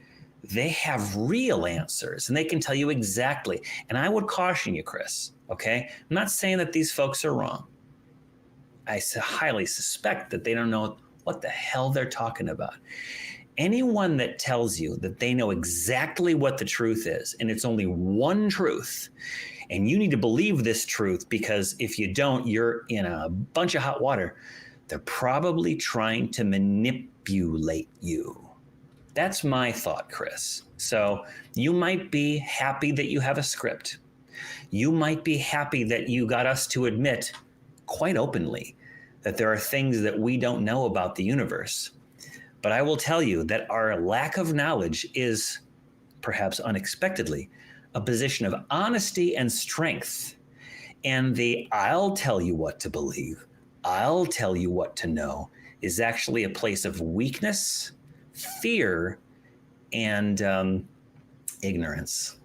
they have real answers and they can tell you exactly. And I would caution you, Chris, okay? I'm not saying that these folks are wrong. I highly suspect that they don't know what the hell they're talking about. Anyone that tells you that they know exactly what the truth is, and it's only one truth, and you need to believe this truth because if you don't, you're in a bunch of hot water, they're probably trying to manipulate you. That's my thought, Chris. So you might be happy that you have a script. You might be happy that you got us to admit quite openly that there are things that we don't know about the universe. But I will tell you that our lack of knowledge is, perhaps unexpectedly, a position of honesty and strength. And the I'll tell you what to believe, I'll tell you what to know is actually a place of weakness, fear, and ignorance.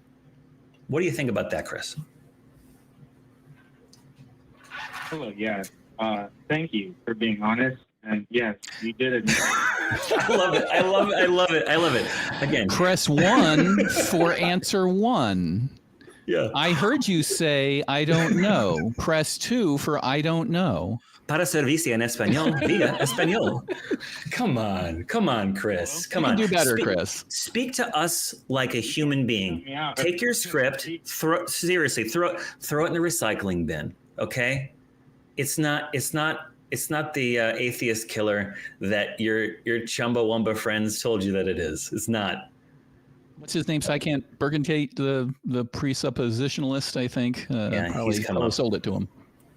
What do you think about that, Chris?
Hello, yeah. Thank you for being honest. And yes, you did it.
I love it. Again,
press 1 for answer 1.
Yeah.
I heard you say, I don't know. Press 2 for I don't know.
Para servicio en español, diga español. Come on, Chris. Come on.
You can do better, Chris.
Speak to us like a human being. Take your script, throw it in the recycling bin, okay? It's not the atheist killer that your Chumbawamba friends told you that it is. It's not.
What's his name? Psychant Bergentate, the presuppositionalist, I think. Probably sold it to him.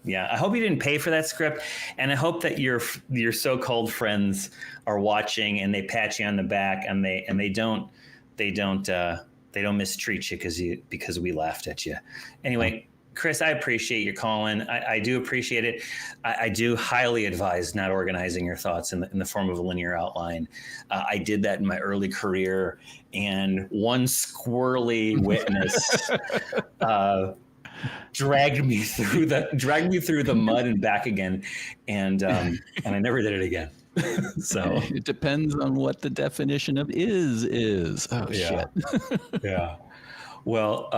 Yeah, I hope you didn't pay for that script, and I hope that your so-called friends are watching and they pat you on the back and they don't mistreat you because we laughed at you. Anyway, Chris, I appreciate your calling. I do appreciate it. I do highly advise not organizing your thoughts in the form of a linear outline. I did that in my early career, and one squirrely witness dragged me through the mud and back again, and I never did it again. So
it depends on what the definition of is. Oh
yeah.
Shit.
Yeah. Well,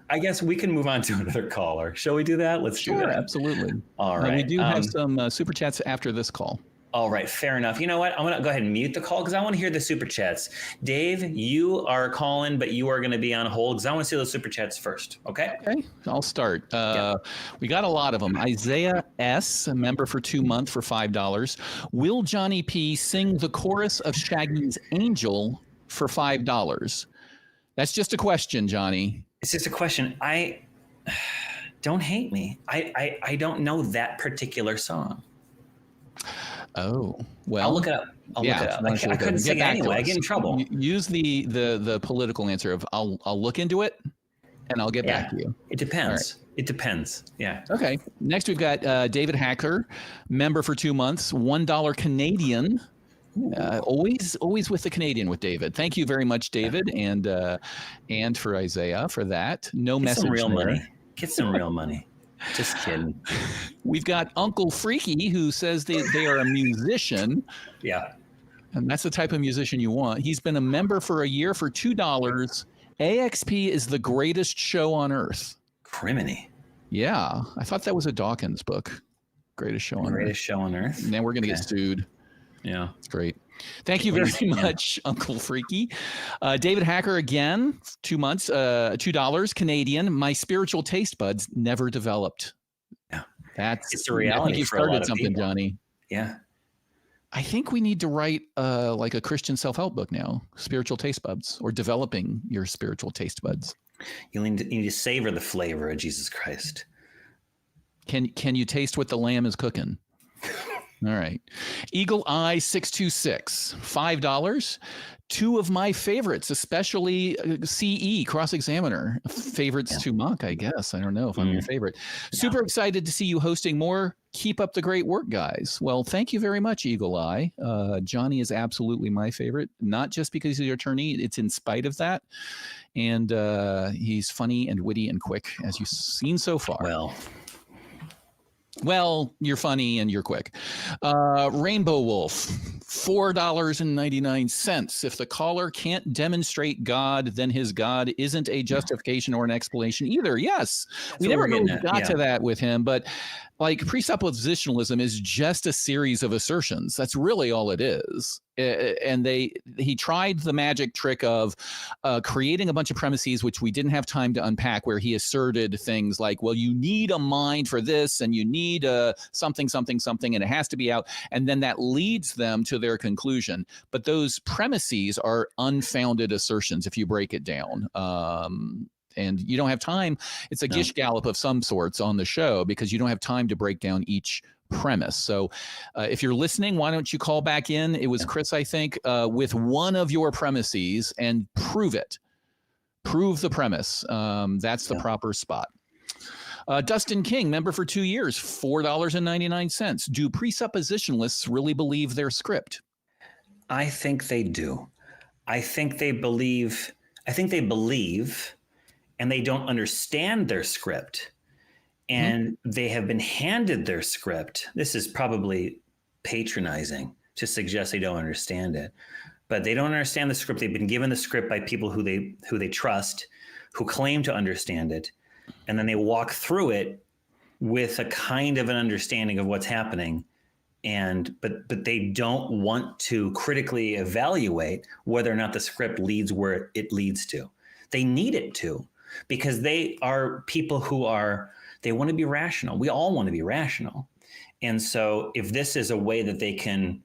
I guess we can move on to another caller. Shall we do that? Let's do that.
Absolutely.
All right.
We do have some super chats after this call.
All right, fair enough. You know what? I'm going to go ahead and mute the call because I want to hear the super chats. Dave, you are calling, but you are going to be on hold because I want to see those super chats first. Okay?
Okay, I'll start. We got a lot of them. Isaiah S., a member for 2 months for $5. Will Johnny P. sing the chorus of Shaggy's Angel for $5? That's just a question, Johnny.
It's just a question. Don't hate me. I don't know that particular song.
Oh, well.
I'll look it up. I'll look it up. I couldn't sing it anyway. I get in trouble.
Use the political answer of I'll look into it and I'll get back to you.
It depends. Right. It depends. Yeah.
Okay. Next, we've got David Hacker, member for 2 months, $1 Canadian. Always with the Canadian with David. Thank you very much, David, and for Isaiah for that. No
Get
message
some real
there.
Money. Get some real money. Just kidding.
We've got Uncle Freaky who says they are a musician.
Yeah.
And that's the type of musician you want. He's been a member for a year for $2. AXP is the greatest show on earth.
Criminy.
Yeah. I thought that was a Dawkins book. Greatest show on earth.
Greatest show on earth.
And then we're going to get sued.
Yeah.
It's great. Thank you very much, Uncle Freaky. David Hacker again, 2 months, $2 Canadian. My spiritual taste buds never developed.
Yeah.
It's
a reality.
I think you started something, people. Johnny.
Yeah.
I think we need to write like a Christian self-help book now, spiritual taste buds, or developing your spiritual taste buds.
You need to savor the flavor of Jesus Christ.
Can you taste what the lamb is cooking? All right. Eagle Eye 626, $5. Two of my favorites, especially CE, Cross-Examiner. Favorites to mock, I guess. I don't know if I'm your favorite. Yeah. Super excited to see you hosting more. Keep up the great work, guys. Well, thank you very much, Eagle Eye. Johnny is absolutely my favorite, not just because he's your attorney. It's in spite of that. And he's funny and witty and quick, as you've seen so far. Well, you're funny and you're quick. Rainbow Wolf, $4.99. If the caller can't demonstrate God, then his God isn't a justification or an explanation either. Yes, we never really got to that with him, but like presuppositionalism is just a series of assertions. That's really all it is. And he tried the magic trick of creating a bunch of premises which we didn't have time to unpack, where he asserted things like, well, you need a mind for this and you need something, and it has to be out. And then that leads them to their conclusion. But those premises are unfounded assertions if you break it down. And you don't have time. It's a gish gallop of some sorts on the show because you don't have time to break down each premise. So if you're listening, why don't you call back in? It was Chris, I think, with one of your premises and prove it. Prove the premise. That's the proper spot. Dustin King, member for 2 years, $4.99. Do presuppositionalists really believe their script?
I think they do. I think they believe, and they don't understand their script. And they have been handed their script. This is probably patronizing to suggest they don't understand it, but they don't understand the script. They've been given the script by people who they trust, who claim to understand it, and then they walk through it with a kind of an understanding of what's happening. But they don't want to critically evaluate whether or not the script leads where it leads to. They need it to, because they are people who they want to be rational. We all want to be rational. And so if this is a way that they can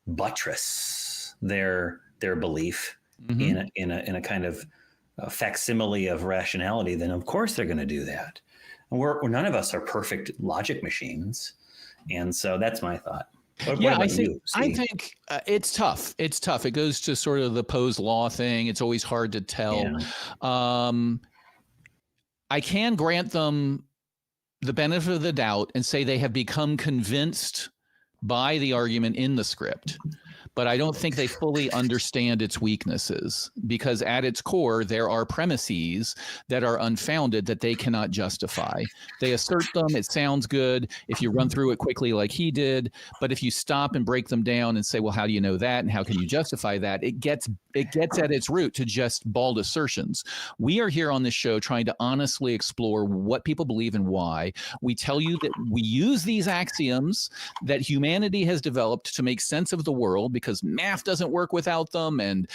buttress their belief in a kind of facsimile of rationality, then of course they're going to do that. And none of us are perfect logic machines. And so that's my thought. I think it's tough. It's tough. It goes to sort of the Poe's law thing. It's always hard to tell. Yeah.
I can grant them the benefit of the doubt and say they have become convinced by the argument in the script. but I don't think they fully understand its weaknesses, because at its core, there are premises that are unfounded that they cannot justify. They assert them. It sounds good if you run through it quickly like he did. But if you stop and break them down and say, well, how do you know that? And how can you justify that? It gets at its root to just bald assertions. We are here on this show trying to honestly explore what people believe and why. We tell you that we use these axioms that humanity has developed to make sense of the world, because math doesn't work without them, and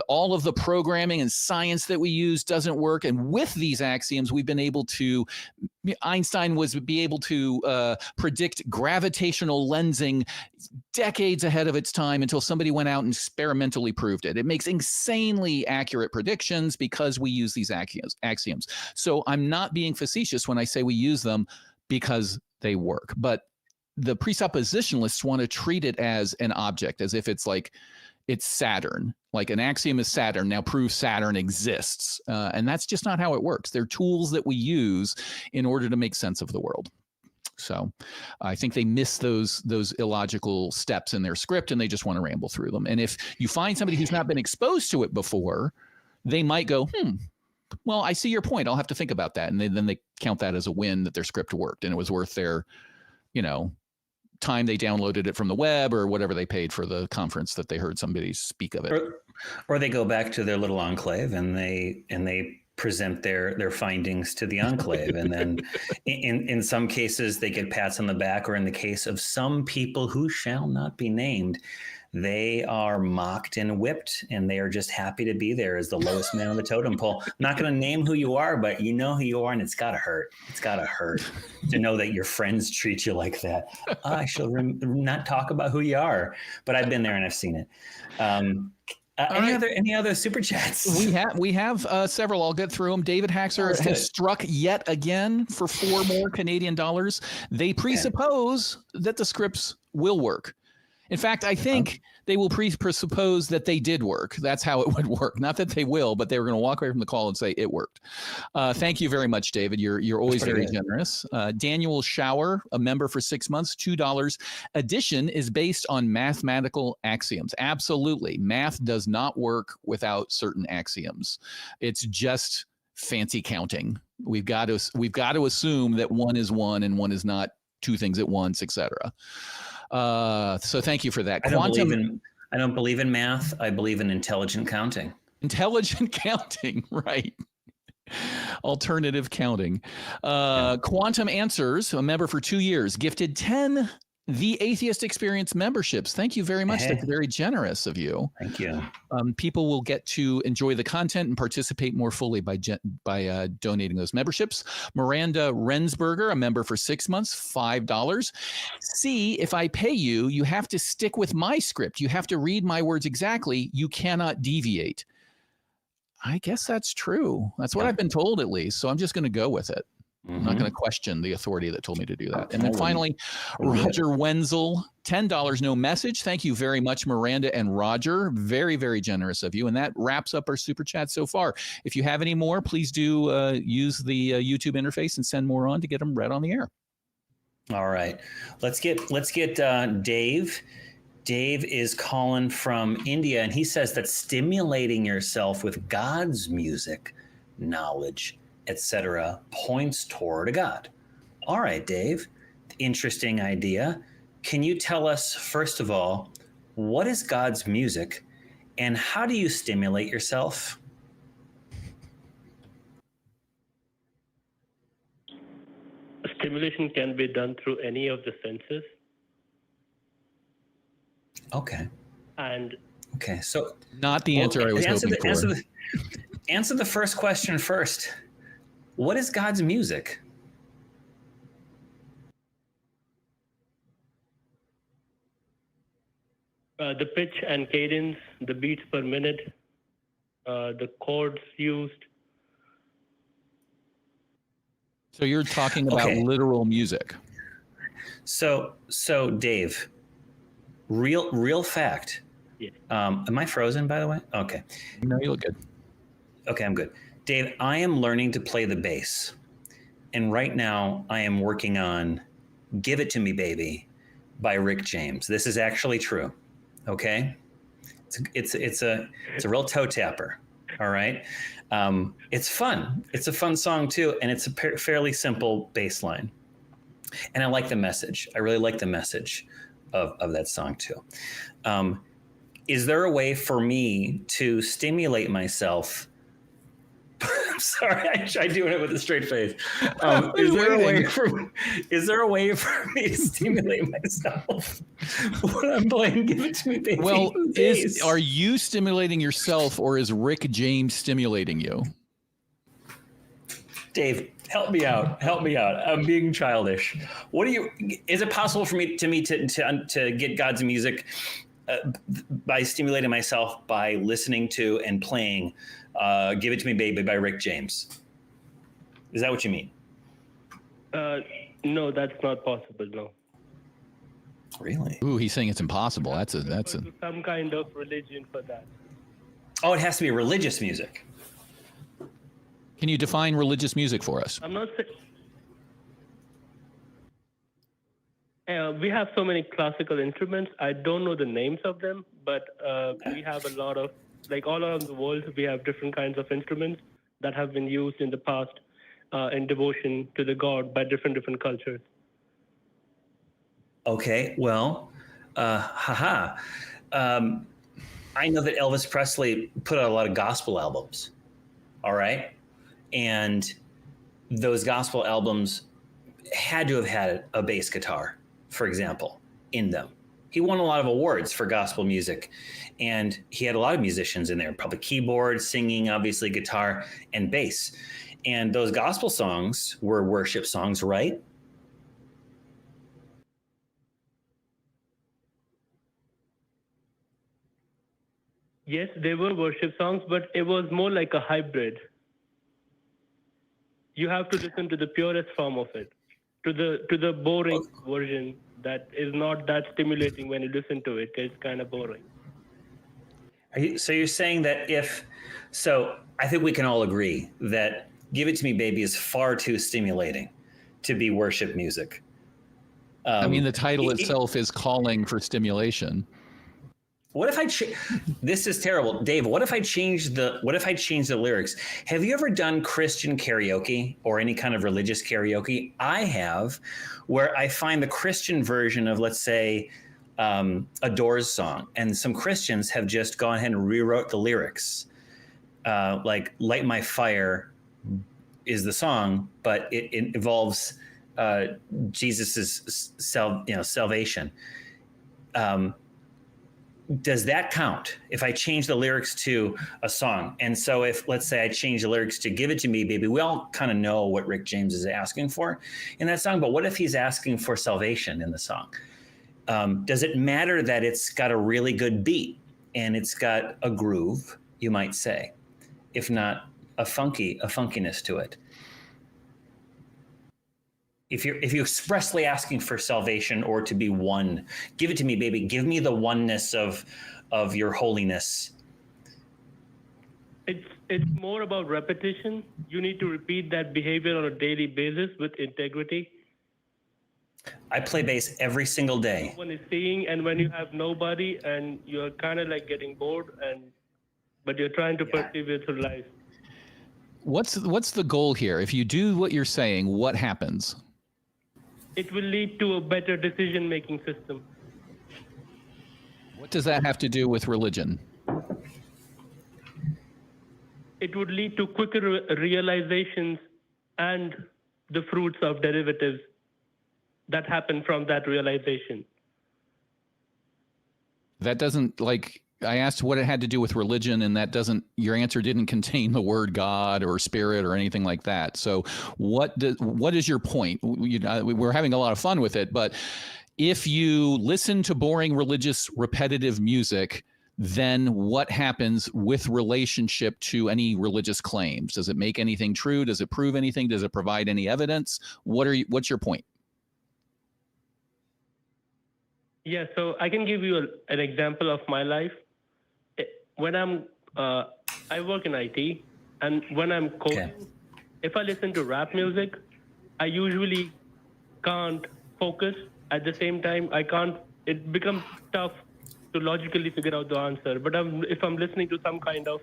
all of the programming and science that we use doesn't work. And with these axioms, we've been able to, Einstein was be able to predict gravitational lensing decades ahead of its time until somebody went out and experimentally proved it. It makes insanely accurate predictions because we use these axioms. So I'm not being facetious when I say we use them because they work. But the presuppositionalists want to treat it as an object, as if it's like it's Saturn. Like an axiom is Saturn. Now prove Saturn exists. And that's just not how it works. They're tools that we use in order to make sense of the world. So I think they miss those illogical steps in their script, and they just want to ramble through them. And if you find somebody who's not been exposed to it before, they might go, well, I see your point. I'll have to think about that. And then they count that as a win, that their script worked and it was worth their, time they downloaded it from the web or whatever they paid for the conference that they heard somebody speak of it.
Or they go back to their little enclave and they present their findings to the enclave. And then in some cases they get pats on the back, or in the case of some people who shall not be named, they are mocked and whipped, and they are just happy to be there as the lowest man on the totem pole. I'm not going to name who you are, but you know who you are, and it's got to hurt. It's got to hurt to know that your friends treat you like that. I shall not talk about who you are, but I've been there and I've seen it. Any other super chats?
We have several. I'll get through them. David Haxer has struck yet again for $4 more Canadian dollars. They presuppose that the scripts will work. In fact, I think they will presuppose that they did work. That's how it would work. Not that they will, but they were going to walk away from the call and say it worked. Thank you very much, David. You're always very generous. Daniel Shower, a member for 6 months, $2. Addition is based on mathematical axioms. Absolutely. Math does not work without certain axioms. It's just fancy counting. We've got to assume that one is one and one is not two things at once, etc. So thank you for that.
I don't believe in math. I believe in intelligent counting.
Intelligent counting, right. Alternative counting. Quantum Answers, a member for 2 years, gifted 10 The Atheist Experience memberships. Thank you very much. Hey. That's very generous of you.
Thank you.
People will get to enjoy the content and participate more fully by donating those memberships. Miranda Rensberger, a member for 6 months, $5. See, if I pay you, you have to stick with my script. You have to read my words exactly. You cannot deviate. I guess that's true. That's what I've been told, at least. So I'm just going to go with it. I'm not going to question the authority that told me to do that. And then finally, Roger Wenzel, $10, no message. Thank you very much, Miranda and Roger. Very, very generous of you. And that wraps up our super chat so far. If you have any more, please do use the YouTube interface and send more on to get them read on the air.
All right. Let's get Dave. Dave is calling from India, and he says that stimulating yourself with God's music, knowledge, etc., points toward a God. All right, Dave, interesting idea. Can you tell us, first of all, what is God's music and how do you stimulate yourself?
Stimulation can be done through any of the senses.
Okay. So
not the answer I was hoping for.
Answer the first question first. What is God's music?
The pitch and cadence, the beats per minute, the chords used.
So you're talking about literal music.
So Dave, real fact.
Yeah.
Am I frozen, by the way? Okay.
No, you look good.
Okay, I'm good. Dave, I am learning to play the bass. And right now I am working on Give It To Me, Baby by Rick James. This is actually true. Okay. It's a real toe tapper. All right. It's fun. It's a fun song too, and it's a fairly simple bass line. And I like the message. I really like the message of that song too. Is there a way for me to stimulate myself? I'm sorry, I tried doing it with a straight face. Is there a way for me to stimulate myself when I'm playing "Give It to Me, Baby"?
Well, are you stimulating yourself, or is Rick James stimulating you?
Dave, help me out. I'm being childish. Is it possible for me to get God's music by stimulating myself by listening to and playing "Give It to Me, Baby" by Rick James? Is that what you mean?
No, that's not possible. No.
Really?
Ooh, he's saying it's impossible. That's
some kind of religion for that.
Oh, it has to be religious music.
Can you define religious music for us?
I'm not saying. We have so many classical instruments. I don't know the names of them, but we have a lot of, like all around the world, we have different kinds of instruments that have been used in the past in devotion to the God by different cultures.
Okay, well, I know that Elvis Presley put out a lot of gospel albums. All right. And those gospel albums had to have had a bass guitar, for example, in them. He won a lot of awards for gospel music, and he had a lot of musicians in there, probably keyboard, singing, obviously guitar, and bass. And those gospel songs were worship songs, right?
Yes, they were worship songs, but it was more like a hybrid. You have to listen to the purest form of it, to the boring version that is not that stimulating when you listen to it. It's kind of boring.
So you're saying that I think we can all agree that "Give It to Me, Baby" is far too stimulating to be worship music.
I mean, the title itself is calling for stimulation.
What if this is terrible, Dave? What if I change the lyrics? Have you ever done Christian karaoke or any kind of religious karaoke? I have, where I find the Christian version of, let's say, a Doors song, and some Christians have just gone ahead and rewrote the lyrics. Like "Light My Fire" is the song, but it involves Jesus's salvation. Does that count if I change the lyrics to a song? And so if, let's say, I change the lyrics to "Give It to Me, Baby," we all kind of know what Rick James is asking for in that song. But what if he's asking for salvation in the song? Does it matter that it's got a really good beat and it's got a groove, you might say, if not a funkiness to it? If you're expressly asking for salvation or to be one, "Give it to me, baby. Give me the oneness of your holiness."
It's more about repetition. You need to repeat that behavior on a daily basis with integrity.
I play bass every single day.
One is seeing, and when you have nobody and you're kind of like getting bored, but you're trying to persevere through life.
What's the goal here? If you do what you're saying, what happens?
It will lead to a better decision-making system.
What does that have to do with religion?
It would lead to quicker realizations and the fruits of derivatives that happen from that realization.
That doesn't, like, I asked what it had to do with religion, and your answer didn't contain the word God or spirit or anything like that. So what is your point? We're having a lot of fun with it, but if you listen to boring religious repetitive music, then what happens with relationship to any religious claims? Does it make anything true? Does it prove anything? Does it provide any evidence? What's your point?
Yeah, so I can give you an example of my life. When I work in IT, and when I'm coding, if I listen to rap music, I usually can't focus. At the same time, it becomes tough to logically figure out the answer. But if I'm listening to some kind of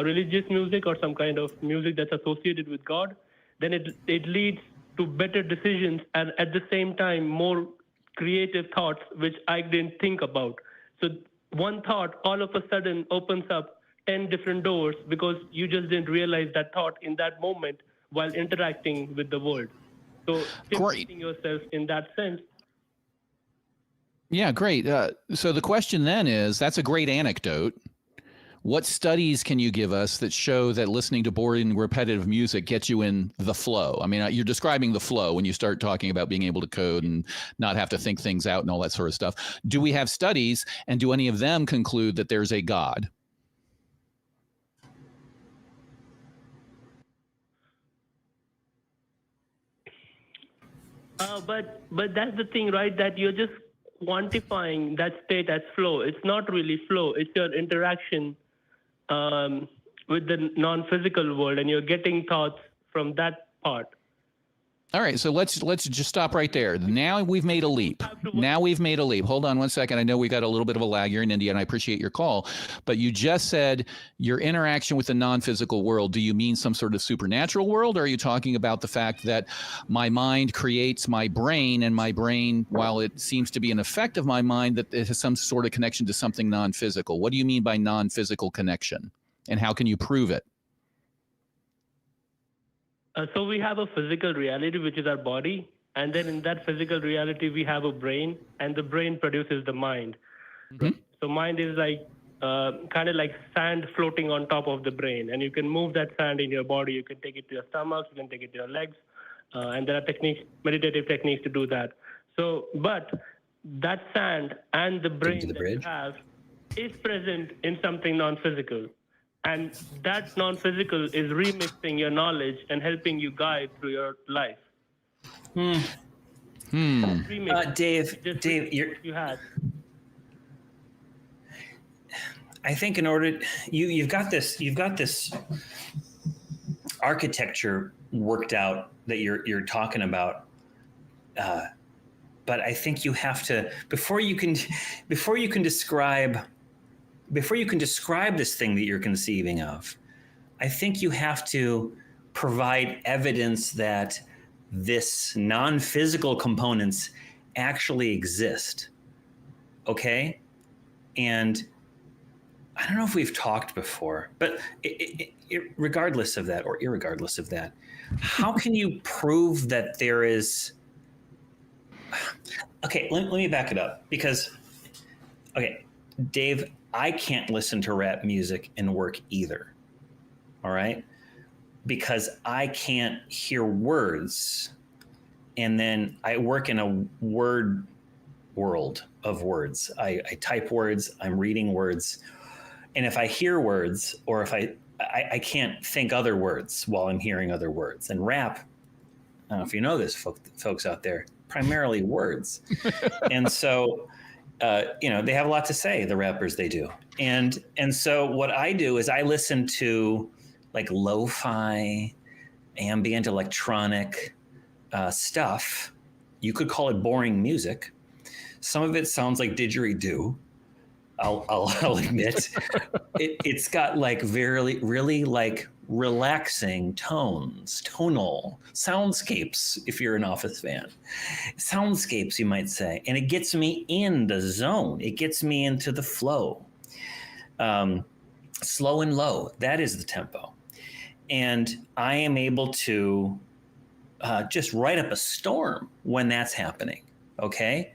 religious music or some kind of music that's associated with God, then it leads to better decisions and at the same time more creative thoughts which I didn't think about. So one thought all of a sudden opens up 10 different doors because you just didn't realize that thought in that moment while interacting with the world. So stimulating yourself in that sense.
Yeah, great. So the question then is, that's a great anecdote. What studies can you give us that show that listening to boring, repetitive music gets you in the flow? I mean, you're describing the flow when you start talking about being able to code and not have to think things out and all that sort of stuff. Do we have studies, and do any of them conclude that there's a God?
But that's the thing, right? That you're just quantifying that state as flow. It's not really flow. It's your interaction with the non-physical world, and you're getting thoughts from that part.
All right, so let's just stop right there. Now we've made a leap. Hold on one second. I know we got a little bit of a lag here in India, and I appreciate your call. But you just said your interaction with the non-physical world. Do you mean some sort of supernatural world, or are you talking about the fact that my mind creates my brain, and my brain, while it seems to be an effect of my mind, that it has some sort of connection to something non-physical? What do you mean by non-physical connection, and how can you prove it?
So we have a physical reality, which is our body. And then in that physical reality, we have a brain, and the brain produces the mind. Mm-hmm. So mind is like kind of like sand floating on top of the brain. And you can move that sand in your body. You can take it to your stomach. You can take it to your legs. And there are techniques, meditative techniques to do that. So, but that sand and the brain that you have is present in something non-physical. And that non-physical is remixing your knowledge and helping you guide through your life.
Dave,
you had.
I think in order you've got this architecture worked out that you're talking about. But I think you have to before you can describe this thing that you're conceiving of, I think you have to provide evidence that this non-physical components actually exist. Okay? And I don't know if we've talked before, but regardless of that or irregardless of that, how can you prove that there is... Okay, let me back it up because, okay, Dave, I can't listen to rap music and work either. All right? Because I can't hear words. And then I work in a word world of words. I type words, I'm reading words. And if I hear words or if I can't think other words while I'm hearing other words. And rap, I don't know if you know this, folks out there, primarily words. And so... they have a lot to say, the rappers, they do. And so what I do is I listen to like lo-fi, ambient electronic stuff. You could call it boring music. Some of it sounds like didgeridoo. I'll admit. It's got like really like relaxing tones, tonal soundscapes, if you're an Office fan. Soundscapes, you might say. And it gets me in the zone. It gets me into the flow. Slow and low, that is the tempo. And I am able to just write up a storm when that's happening, okay?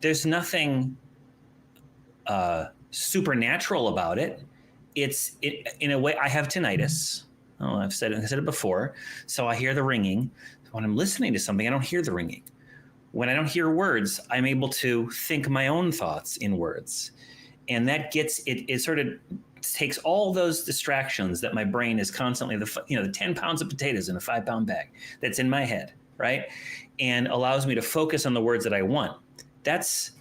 There's nothing supernatural about it. It's in a way. I have tinnitus. Oh, I said it before. So I hear the ringing. When I'm listening to something, I don't hear the ringing. When I don't hear words, I'm able to think my own thoughts in words, and that gets it. It sort of takes all those distractions that my brain is constantly the 10 pounds of potatoes in a 5-pound bag that's in my head, right, and allows me to focus on the words that I want. That's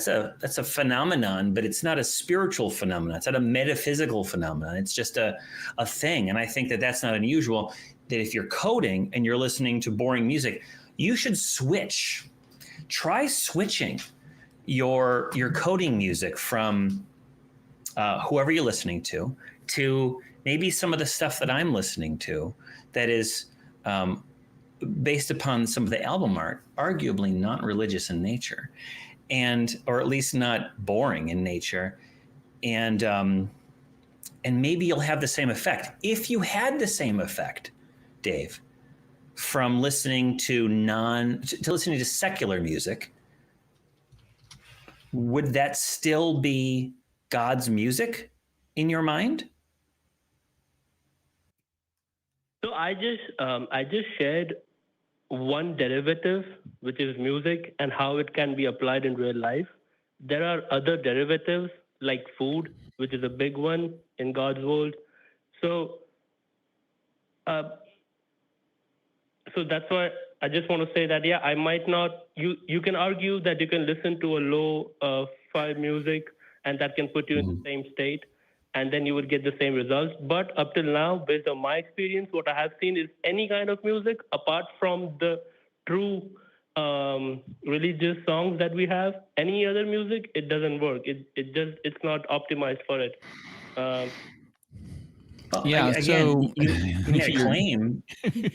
a phenomenon, but it's not a spiritual phenomenon. It's not a metaphysical phenomenon. It's just a thing. And I think that that's not unusual, that if you're coding and you're listening to boring music, you should switch. Try switching. you're coding music from whoever you're listening to maybe some of the stuff that I'm listening to that is based upon some of the album art, arguably not religious in nature, or at least not boring in nature, and maybe you'll have the same effect. If you had the same effect, Dave, from listening to listening to secular music, would that still be God's music in your mind?
So I just shared one derivative, which is music, and how it can be applied in real life. There are other derivatives like food, which is a big one in God's world. So, so that's why I just want to say that, yeah, I might not, you can argue that you can listen to a lo-fi music and that can put you in the same state, and then you would get the same results. But up till now, based on my experience, what I have seen is any kind of music, apart from the true religious songs that we have, any other music, it doesn't work. It's not optimized for it.
Yeah.
Again,
so
you made a claim.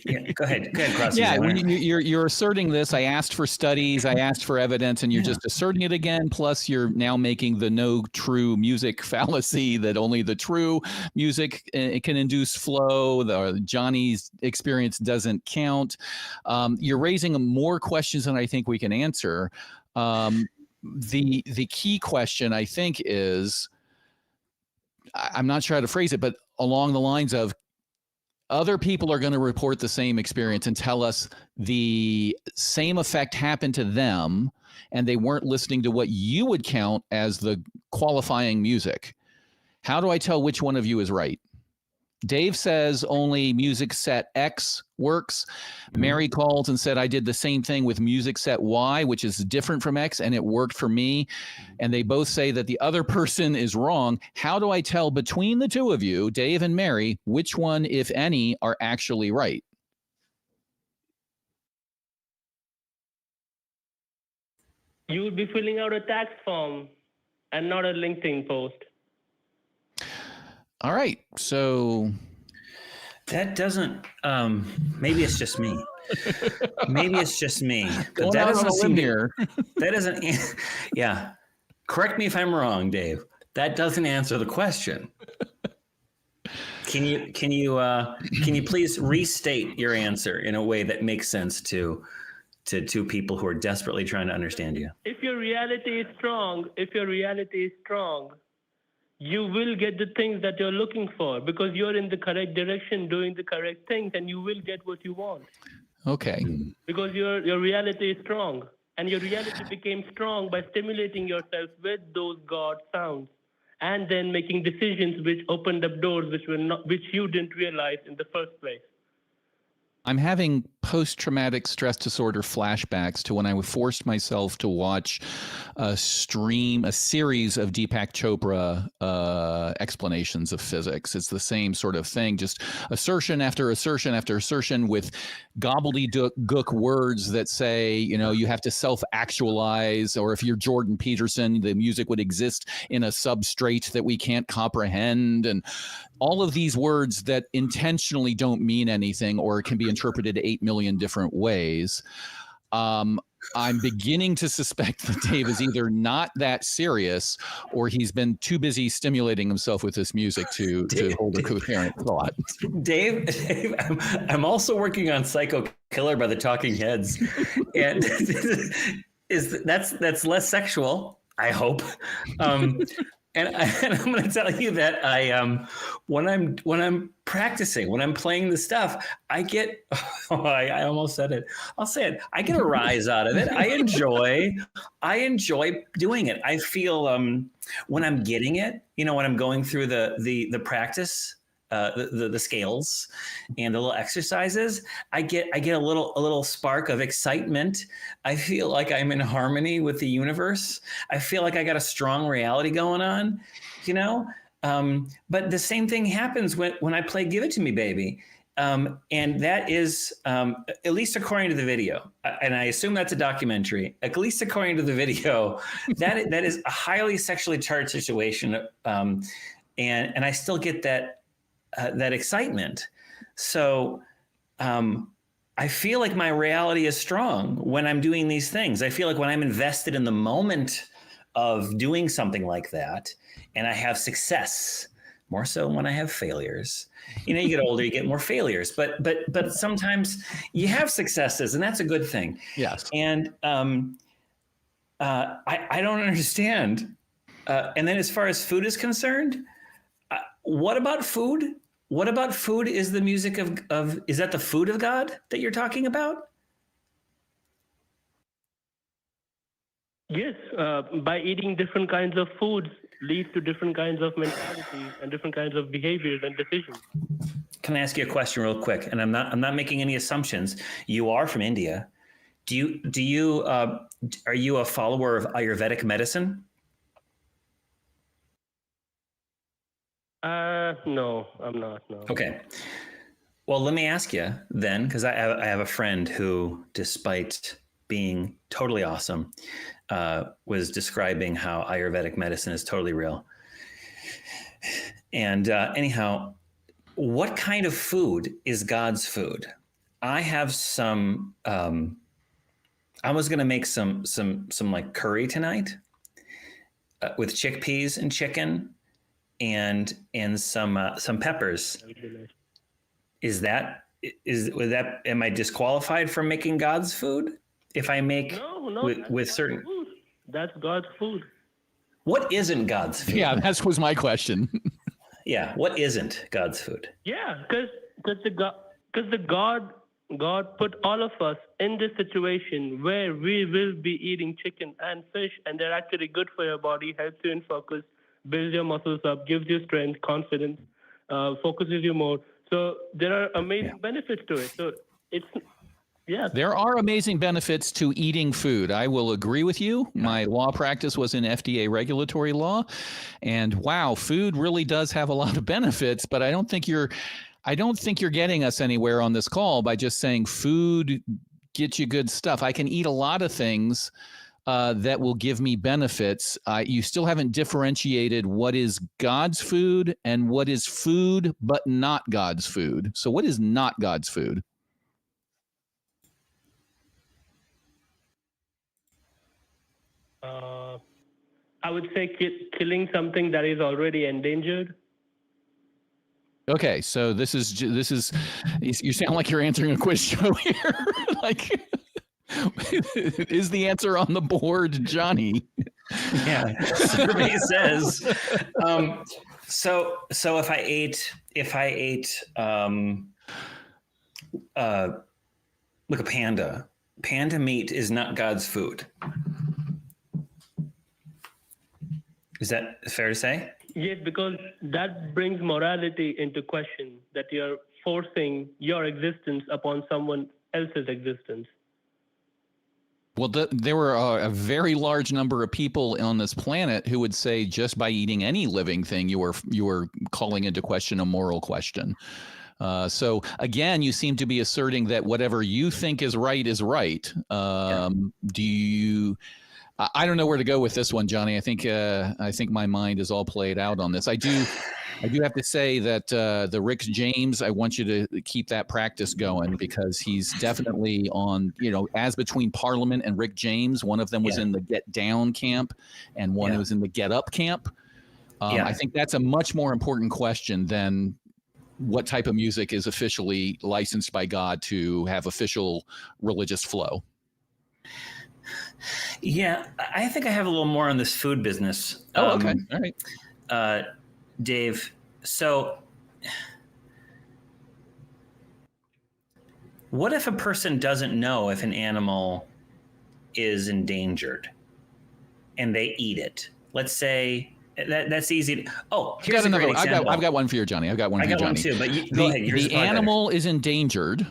Yeah, go ahead, Crossy.
yeah, when you're asserting this, I asked for studies, I asked for evidence, and you're just asserting it again. Plus, you're now making the no true music fallacy that only the true music can induce flow. The Johnny's experience doesn't count. You're raising more questions than I think we can answer. The key question, I think, is, I'm not sure how to phrase it, but along the lines of, other people are going to report the same experience and tell us the same effect happened to them, and they weren't listening to what you would count as the qualifying music. How do I tell which one of you is right? Dave says only music set X works. Mary calls and said, I did the same thing with music set Y, which is different from X, and it worked for me. And they both say that the other person is wrong. How do I tell between the two of you, Dave and Mary, which one, if any, are actually right?
You would be filling out a tax form and not a LinkedIn post.
All right, so
that doesn't. Maybe it's just me. Maybe it's just me. But that doesn't seem here. That doesn't. Yeah, correct me if I'm wrong, Dave. That doesn't answer the question. Can you please restate your answer in a way that makes sense to two people who are desperately trying to understand you?
If your reality is strong, you will get the things that you're looking for because you're in the correct direction, doing the correct things, and you will get what you want.
Okay.
Because your reality is strong, and your reality became strong by stimulating yourself with those God sounds, and then making decisions which opened up doors which you didn't realize in the first place.
I'm having post-traumatic stress disorder flashbacks to when I forced myself to watch a series of Deepak Chopra explanations of physics. It's the same sort of thing, just assertion after assertion after assertion with gobbledygook words that say, you have to self-actualize, or if you're Jordan Peterson, the music would exist in a substrate that we can't comprehend, and all of these words that intentionally don't mean anything or can be interpreted 8 million different ways. I'm beginning to suspect that Dave is either not that serious or he's been too busy stimulating himself with this music to hold a coherent thought.
Dave, I'm also working on Psycho Killer by the Talking Heads. And that's less sexual, I hope. And I'm going to tell you that when I'm practicing, when I'm playing the stuff, I get, I almost said it. I'll say it. I get a rise out of it. I enjoy doing it. I feel when I'm getting it, when I'm going through the practice, the scales and the little exercises, I get a little spark of excitement. I feel like I'm in harmony with the universe. I feel like I got a strong reality going on, But the same thing happens when I play Give It To Me, Baby. And that is, at least according to the video, and I assume that's a documentary, at least according to the video, that is a highly sexually charged situation. And I still get that excitement. So I feel like my reality is strong when I'm doing these things. I feel like when I'm invested in the moment of doing something like that, and I have success, more so when I have failures. You get older, you get more failures, but sometimes you have successes, and that's a good thing.
Yes.
And I don't understand. And then as far as food is concerned, what about food? What about food? Is the music of is that the food of God that you're talking about?
Yes, by eating different kinds of foods leads to different kinds of mentalities and different kinds of behaviors and decisions.
Can I ask you a question real quick? And I'm not making any assumptions. You are from India. Are you a follower of Ayurvedic medicine?
No, I'm not. No.
Okay. Well, let me ask you then, because I have a friend who, despite being totally awesome, was describing how Ayurvedic medicine is totally real. And anyhow, what kind of food is God's food? I have some. I was going to make some like curry tonight with chickpeas and chicken and some peppers. Am I disqualified from making God's food if I make with certain
food. That's God's food.
What isn't God's food?
Yeah, that was my question.
Yeah, what isn't God's food?
Yeah, because God put all of us in this situation where we will be eating chicken and fish, and they're actually good for your body, helps you in focus, builds your muscles up, gives you strength, confidence, focuses you more. So there are amazing benefits to it. So it's, yeah.
There are amazing benefits to eating food. I will agree with you. My law practice was in FDA regulatory law, and wow, food really does have a lot of benefits, but I don't think you're getting us anywhere on this call by just saying food gets you good stuff. I can eat a lot of things that will give me benefits. You still haven't differentiated what is God's food and what is food but not God's food. So what is not God's food?
I would say killing something that is already endangered.
Okay, so this is you sound like you're answering a quiz show here. Like, is the answer on the board, Johnny?
Yeah, survey says. So if I ate like a panda meat is not God's food. Is that fair to say?
Yes, because that brings morality into question, that you're forcing your existence upon someone else's existence.
Well, there were a very large number of people on this planet who would say just by eating any living thing, you were calling into question a moral question. So again, you seem to be asserting that whatever you think is right is right. Do you? I don't know where to go with this one, Johnny. I think my mind is all played out on this. I do have to say that the Rick James, I want you to keep that practice going, because he's definitely on, as between Parliament and Rick James. One of them was in the Get Down camp and one was in the Get Up camp. I think that's a much more important question than what type of music is officially licensed by God to have official religious flow.
Yeah, I think I have a little more on this food business.
Okay. All right.
Dave, so what if a person doesn't know if an animal is endangered and they eat it? Let's say that's easy. Here's another example.
I've got one for you, Johnny. I've got one for you, Johnny.
One too, but go ahead.
The animal is endangered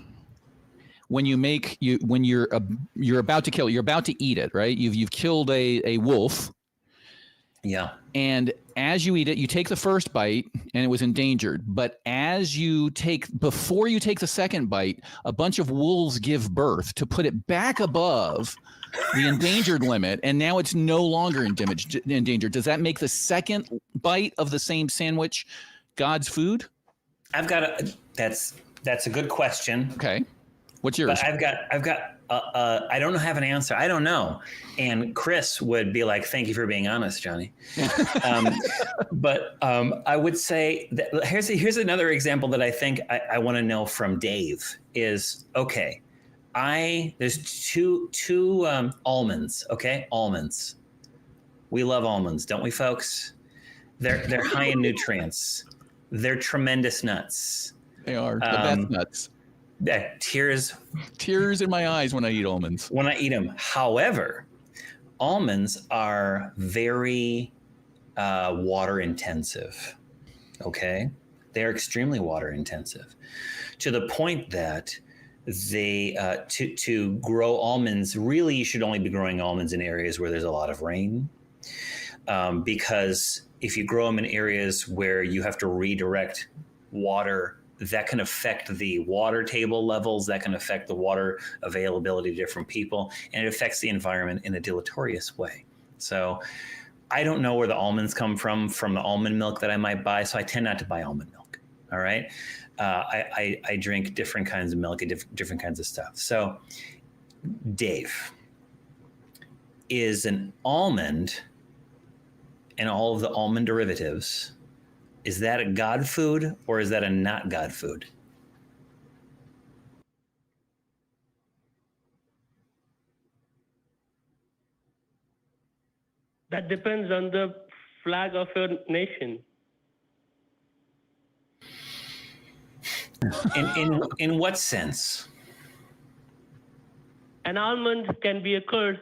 when you're about to kill it. You're about to eat it, right? You've killed a wolf,
Yeah.
And as you eat it, you take the first bite and it was endangered. But before you take the second bite, a bunch of wolves give birth to put it back above the endangered limit. And now it's no longer endangered. Does that make the second bite of the same sandwich God's food?
That's a good question.
Okay. What's yours?
But I don't have an answer. I don't know. And Chris would be like, thank you for being honest, Johnny. But I would say that here's another example that I think I want to know from Dave is, okay, there's two almonds, okay? Almonds. We love almonds, don't we, folks? They're high in nutrients. They're tremendous nuts.
They are the best nuts. Tears in my eyes when I eat almonds.
When I eat them. However, almonds are very water intensive. Okay, they're extremely water intensive, to the point that they to grow almonds. Really, you should only be growing almonds in areas where there's a lot of rain, because if you grow them in areas where you have to redirect water, that can affect the water table levels, that can affect the water availability to different people, and it affects the environment in a deleterious way. So I don't know where the almonds come from the almond milk that I might buy, so I tend not to buy almond milk, all right? I drink different kinds of milk and different kinds of stuff. So Dave, is an almond and all of the almond derivatives, is that a God food or is that a not God food?
That depends on the flag of your nation.
In what sense?
An almond can be a curse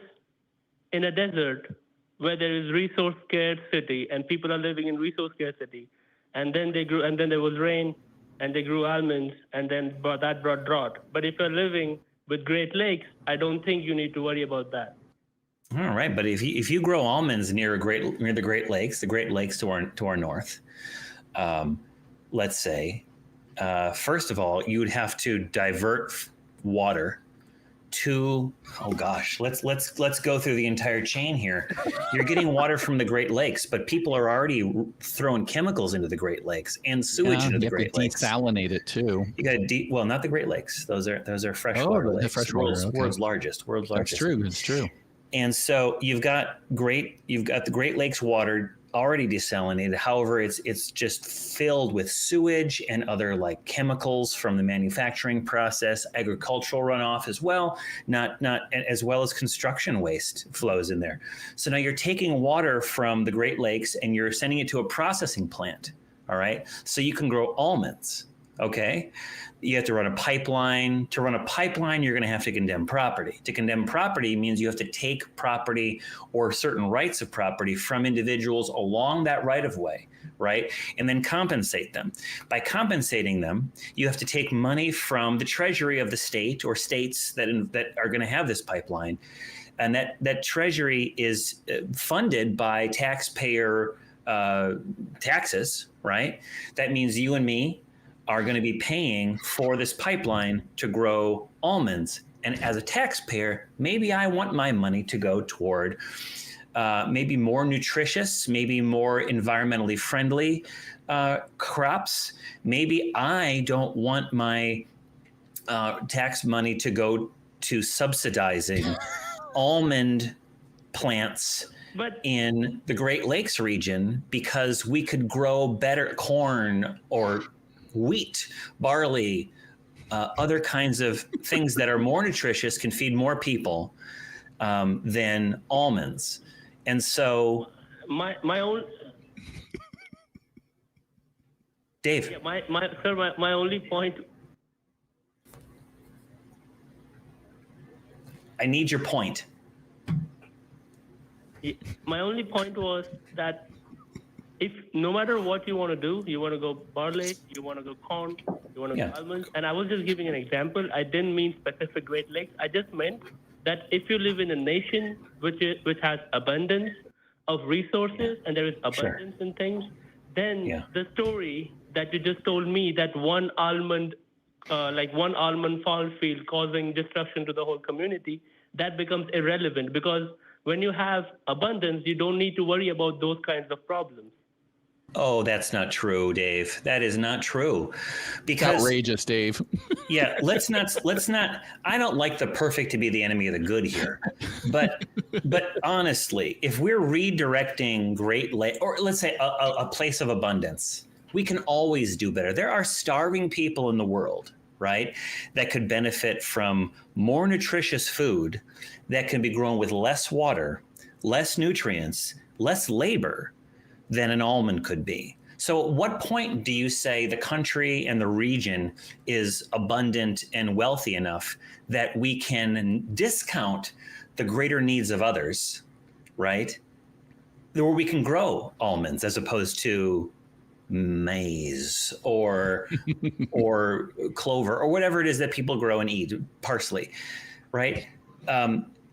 in a desert where there is resource scarcity and people are living in resource scarcity. And then they grew, and then there was rain, and they grew almonds, and then that brought drought. But if you're living with Great Lakes, I don't think you need to worry about that.
All right, but if you grow almonds near the Great Lakes to our north, let's say, first of all, you would have to divert water to, oh gosh, let's go through the entire chain here. You're getting water from the Great Lakes, but people are already throwing chemicals into the Great Lakes and sewage into the Great Lakes.
Desalinate it too.
You got to not the Great Lakes. Those are freshwater lakes. World's largest.
That's true. It's true.
And so you've got the Great Lakes water already desalinated. However, it's just filled with sewage and other like chemicals from the manufacturing process, agricultural runoff as well, not as well as construction waste flows in there. So now you're taking water from the Great Lakes and you're sending it to a processing plant. All right. So you can grow almonds. Okay. You have to run a pipeline. To run a pipeline, you're going to have to condemn property. To condemn property means you have to take property or certain rights of property from individuals along that right of way, right? And then compensate them. By compensating them, you have to take money from the treasury of the state or states that are going to have this pipeline. And that treasury is funded by taxpayer taxes, right? That means you and me are going to be paying for this pipeline to grow almonds. And as a taxpayer, maybe I want my money to go toward maybe more nutritious, maybe more environmentally friendly crops. Maybe I don't want my tax money to go to subsidizing almond plants in the Great Lakes region, because we could grow better corn or wheat, barley, other kinds of things that are more nutritious, can feed more people than almonds. And so
my own
Dave.
Yeah, my only point.
I need your point.
My only point was that if no matter what you want to do, you want to go barley, you want to go corn, you want to go almonds. And I was just giving an example. I didn't mean specific Great Lakes. I just meant that if you live in a nation which has abundance, of resources and there is abundance in things, then the story that you just told me, that one almond fall field causing destruction to the whole community, that becomes irrelevant, because when you have abundance, you don't need to worry about those kinds of problems.
Oh, that's not true, Dave. That is not true. Because
outrageous, Dave.
let's not, I don't like the perfect to be the enemy of the good here. But honestly, if we're redirecting or let's say a place of abundance, we can always do better. There are starving people in the world, right, that could benefit from more nutritious food that can be grown with less water, less nutrients, less labor than an almond could be. So at what point do you say the country and the region is abundant and wealthy enough that we can discount the greater needs of others, right? Where we can grow almonds as opposed to maize or clover or whatever it is that people grow and eat, parsley, right?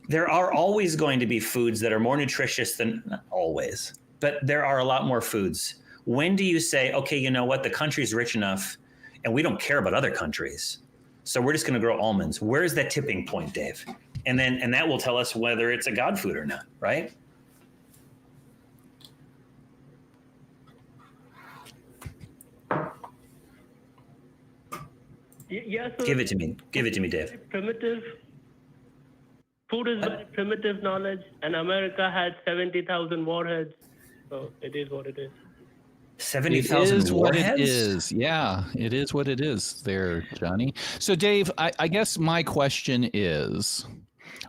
There are always going to be foods that are more nutritious than, not always, but there are a lot more foods. When do you say, okay, you know what, the country's rich enough and we don't care about other countries, so we're just going to grow almonds? Where's that tipping point, Dave? And that will tell us whether it's a God food or not, right?
Yeah, so
Give it to me, Dave.
Primitive food is very primitive knowledge, and America had 70,000 warheads, so it is what it is.
70,000 warheads?
It is. Yeah, it is what it is there, Johnny. So, Dave, I guess my question is,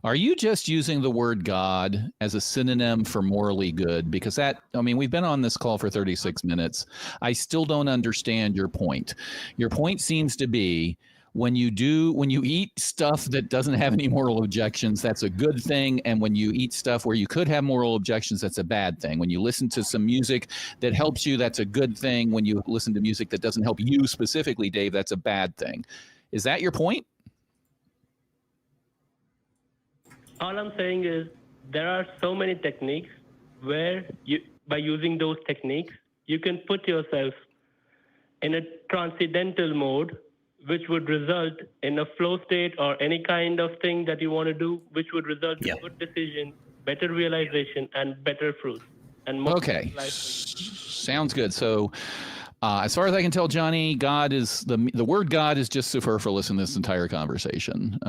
are you just using the word God as a synonym for morally good? Because we've been on this call for 36 minutes. I still don't understand your point. Your point seems to be when you eat stuff that doesn't have any moral objections, that's a good thing. And when you eat stuff where you could have moral objections, that's a bad thing. When you listen to some music that helps you, that's a good thing. When you listen to music that doesn't help you specifically, Dave, that's a bad thing. Is that your point?
All I'm saying is there are so many techniques where by using those techniques, you can put yourself in a transcendental mode, which would result in a flow state or any kind of thing that you want to do, which would result in good decision, better realization, and better fruit. And more
sounds good. So as far as I can tell, Johnny, God is the word God is just superfluous in this entire conversation.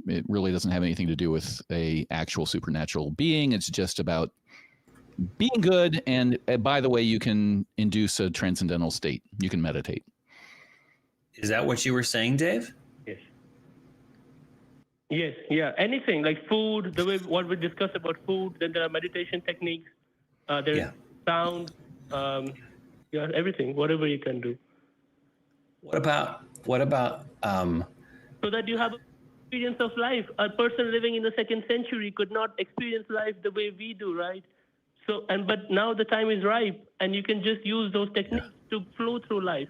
It really doesn't have anything to do with a actual supernatural being. It's just about being good. And by the way, you can induce a transcendental state. You can meditate.
Is that what you were saying, Dave?
Yes. Yeah. Anything like food, the way what we discussed about food, then there are meditation techniques, there's sound, everything, whatever you can do.
What about
so that you have experience of life. A person living in the 2nd century could not experience life the way we do, right? So but now the time is ripe and you can just use those techniques to flow through life.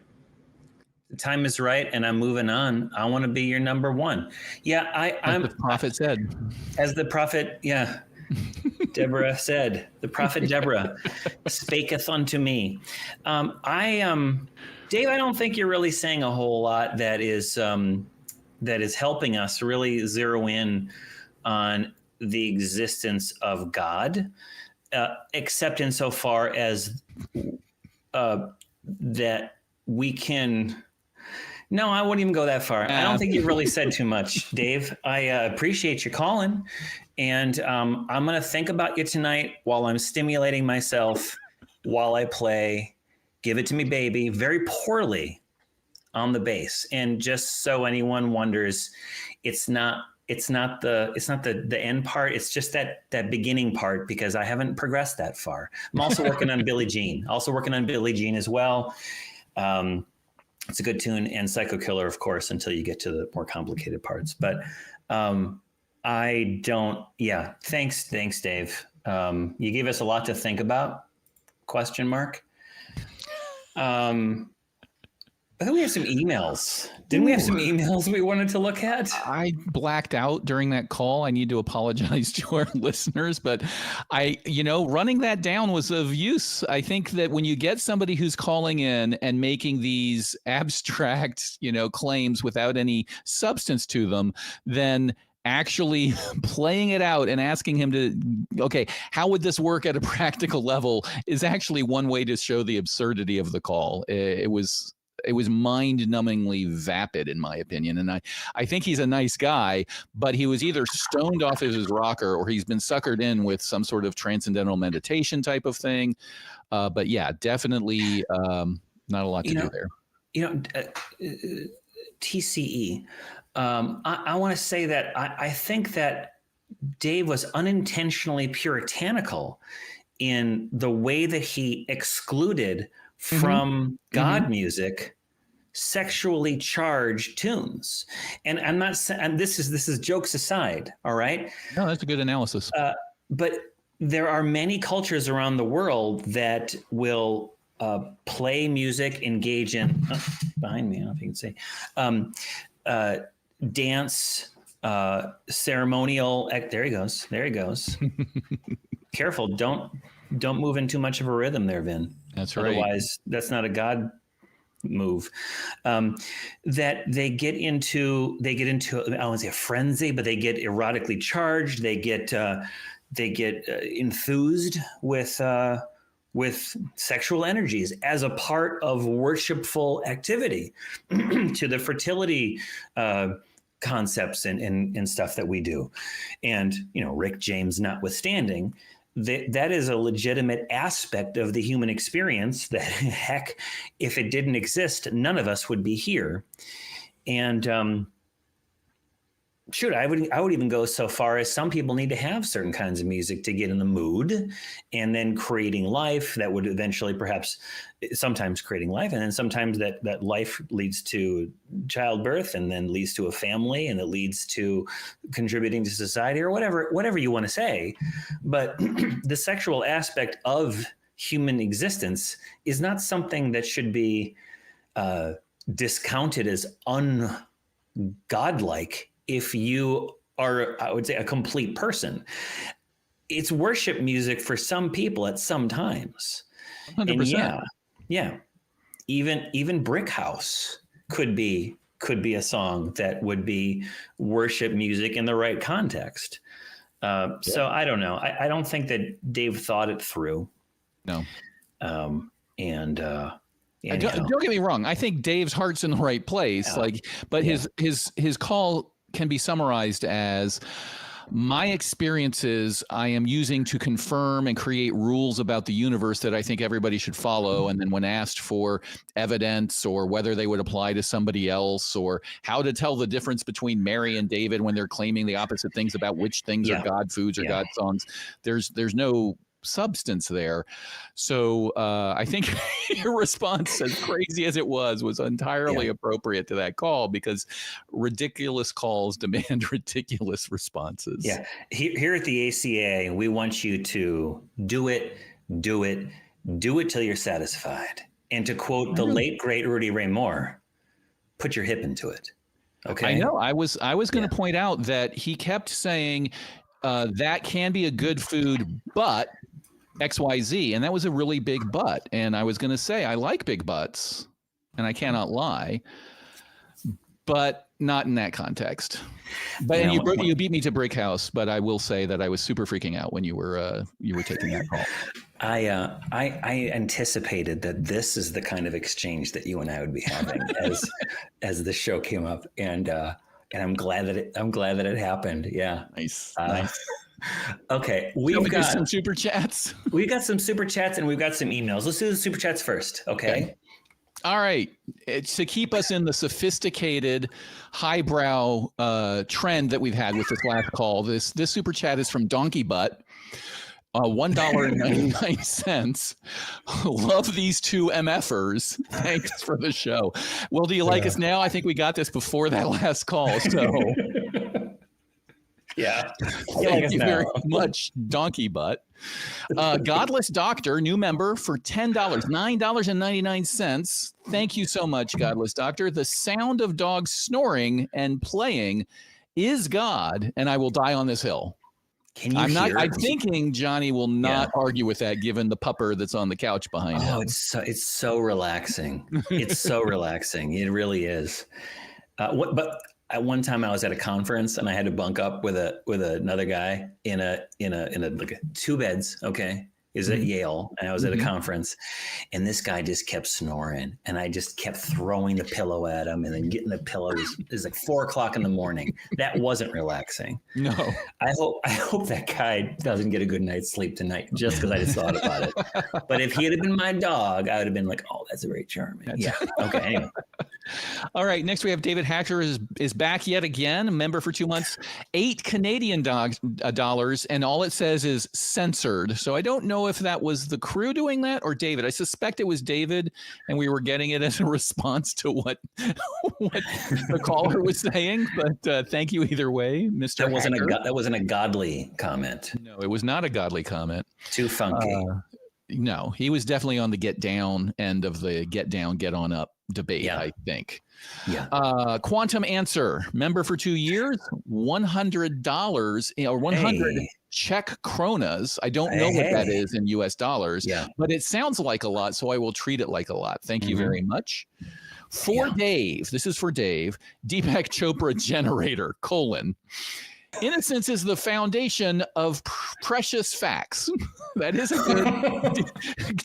The time is right, and I'm moving on. I want to be your number one. Yeah,
I'm. As the prophet said.
As the prophet, Deborah said. The prophet Deborah spaketh unto me. Dave, I don't think you're really saying a whole lot that is helping us really zero in on the existence of God, except insofar as that we can. No, I wouldn't even go that far. I don't think you've really said too much, Dave. I appreciate you calling, and I'm going to think about you tonight while I'm stimulating myself, while I play Give It To Me, Baby, very poorly on the bass. And just so anyone wonders, it's not the end part. It's just that beginning part, because I haven't progressed that far. I'm also working on Billie Jean as well. It's a good tune, and Psycho Killer, of course, until you get to the more complicated parts. But thanks, Dave. You gave us a lot to think about, ? I think we have some emails. Didn't we have some emails we wanted to look at?
I blacked out during that call. I need to apologize to our listeners, but running that down was of use. I think that when you get somebody who's calling in and making these abstract, claims without any substance to them, then actually playing it out and asking him to, okay, how would this work at a practical level is actually one way to show the absurdity of the call. It was mind-numbingly vapid, in my opinion. And I think he's a nice guy, but he was either stoned off of his rocker or he's been suckered in with some sort of transcendental meditation type of thing. But yeah, definitely not a lot to do there.
TCE. I want to say that I think that Dave was unintentionally puritanical in the way that he excluded from God music sexually charged tunes. And I'm not saying, and this is jokes aside, all right?
No, that's a good analysis.
But there are many cultures around the world that will play music, engage in, behind me, I don't know if you can see, dance, ceremonial, there he goes. Careful, don't move in too much of a rhythm there, Vin.
That's right.
Otherwise, that's not a God move. That they get into, I don't want to say a frenzy, but they get erotically charged. They get enthused with sexual energies as a part of worshipful activity to the fertility concepts and stuff that we do. And, Rick James notwithstanding, that is a legitimate aspect of the human experience that, heck, if it didn't exist, none of us would be here. And shoot, I would even go so far as some people need to have certain kinds of music to get in the mood, and then creating life that would eventually sometimes creating life. And then sometimes that life leads to childbirth, and then leads to a family, and it leads to contributing to society, or whatever you want to say. But the sexual aspect of human existence is not something that should be discounted as ungodlike if you are, I would say, a complete person. It's worship music for some people at some times.
100%.
And yeah. Even Brick House could be a song that would be worship music in the right context. So I don't know. I don't think that Dave thought it through.
No.
Don't
get me wrong. I think Dave's heart's in the right place. His call can be summarized as, my experiences I am using to confirm and create rules about the universe that I think everybody should follow. And then when asked for evidence, or whether they would apply to somebody else, or how to tell the difference between Mary and David when they're claiming the opposite things about which things are God foods or God songs, there's no substance there. So I think your response, as crazy as it was entirely appropriate to that call, because ridiculous calls demand ridiculous responses.
Yeah. Here at the ACA, we want you to do it till you're satisfied. And to quote the late, great Rudy Ray Moore, put your hip into it. Okay.
I know. I was going to point out that he kept saying that can be a good food, but XYZ. And that was a really big but. And I was going to say, I like big butts, and I cannot lie, but not in that context. But you beat me to Brick House, but I will say that I was super freaking out when you were taking that call.
I anticipated that this is the kind of exchange that you and I would be having as the show came up, and I'm glad that it happened. Yeah.
Nice.
Okay, we've got
some super chats.
We've got some super chats, and we've got some emails. Let's do the super chats first. Okay.
All right. It's to keep us in the sophisticated, highbrow trend that we've had with this last call. This super chat is from Donkey Butt. $1.99. Love these two MFers. Thanks for the show. Well, do you like us now? I think we got this before that last call. So
Yeah.
Thank you very much, Donkey Butt. Godless Doctor, new member for $10, $9.99. Thank you so much, Godless Doctor. The sound of dogs snoring and playing is God, and I will die on this hill.
Can you hear?
I'm thinking Johnny will not argue with that, given the pupper that's on the couch behind him.
Oh, it's so relaxing. It's so relaxing. It really is. But at one time I was at a conference and I had to bunk up with another guy in a like 2 beds. Okay. Is at Yale, and I was at a conference, and this guy just kept snoring, and I just kept throwing the pillow at him, and then getting the pillow. It was like 4:00 in the morning. That wasn't relaxing.
No,
I hope that guy doesn't get a good night's sleep tonight, just because I just thought about it. But if he had been my dog, I would have been like, oh, that's very charming. Yeah. Okay. Anyway.
All right. Next, we have David Hatcher is back yet again, a member for 2 months, $8 Canadian dollars, and all it says is censored. So I don't know if that was the crew doing that or David. I suspect it was David, and we were getting it as a response to what the caller was saying. But thank you either way, Mr.
That wasn't a godly comment.
No, it was not a godly comment.
Too funky.
No, he was definitely on the get down end of the get down, get on up debate, I think.
Yeah.
Quantum Answer, member for 2 years, $100 or 100 Czech kronas. I don't know what that is in US dollars, but it sounds like a lot, so I will treat it like a lot. Thank you very much. For Dave, this is for Dave, Deepak Chopra generator, : innocence is the foundation of precious facts. That is a good